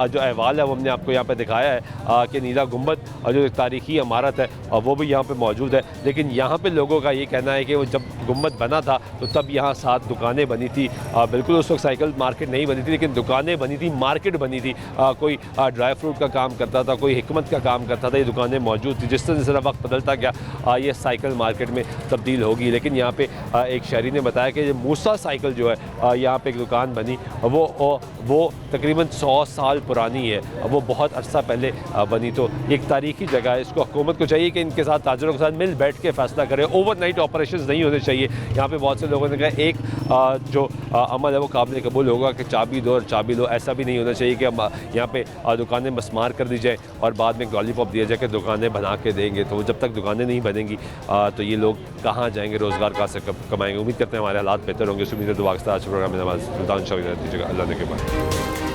जो अहवाल है वो हमने आपको यहाँ पे दिखाया है कि नीला गुंबद जो एक तारीखी इमारत है वो भी यहाँ पे मौजूद है, लेकिन यहाँ पे लोगों का ये कहना है कि वो जब गुंबद बना था तो तब यहाँ 7 दुकानें बनी थी। बिल्कुल उस वक्त साइकिल मार्केट नहीं बनी थी, लेकिन दुकानें बनी थी, मार्केट बनी थी। कोई ड्राई फ्रूट का काम करता था, कोई हिकमत का काम करता था, ये दुकानें मौजूद थी। जिस तरह वक्त बदलता गया ये साइकिल मार्केट में तब्दील होगी। लेकिन यहाँ पे एक शहरी ने बताया कि मूसा साइकिल जो है यहाँ पे एक दुकान बनी, वो तकरीबन 100 साल पुरानी है, वो बहुत अर्सा पहले बनी। तो एक तारीखी जगह है, इसको हुकूमत को चाहिए कि इनके साथ ताजरों के साथ मिल बैठ के फैसला करे। ओवरनाइट ऑपरेशंस नहीं होने चाहिए। यहाँ पे बहुत से लोगों ने कहा एक जो अमल है वो काबिल कबूल होगा कि चाबी दो और चाबी लो, ऐसा भी नहीं होना चाहिए कि यहाँ पे दुकानें मस्मार कर दी जाए और बाद में लॉलीपॉप दिया जाए कि दुकानें बना के देंगे। तो जब तक दुकानें नहीं बनेंगी तो ये लोग कहाँ जाएंगे, रोज़गार कहाँ से कमाएंगे। उम्मीद करते हैं हमारे हालात बेहतर होंगे। उम्मीद है दुआ के साथ आज प्रोग्राम में नवाज सुल्तान शाह अल्लाह ने के बाद।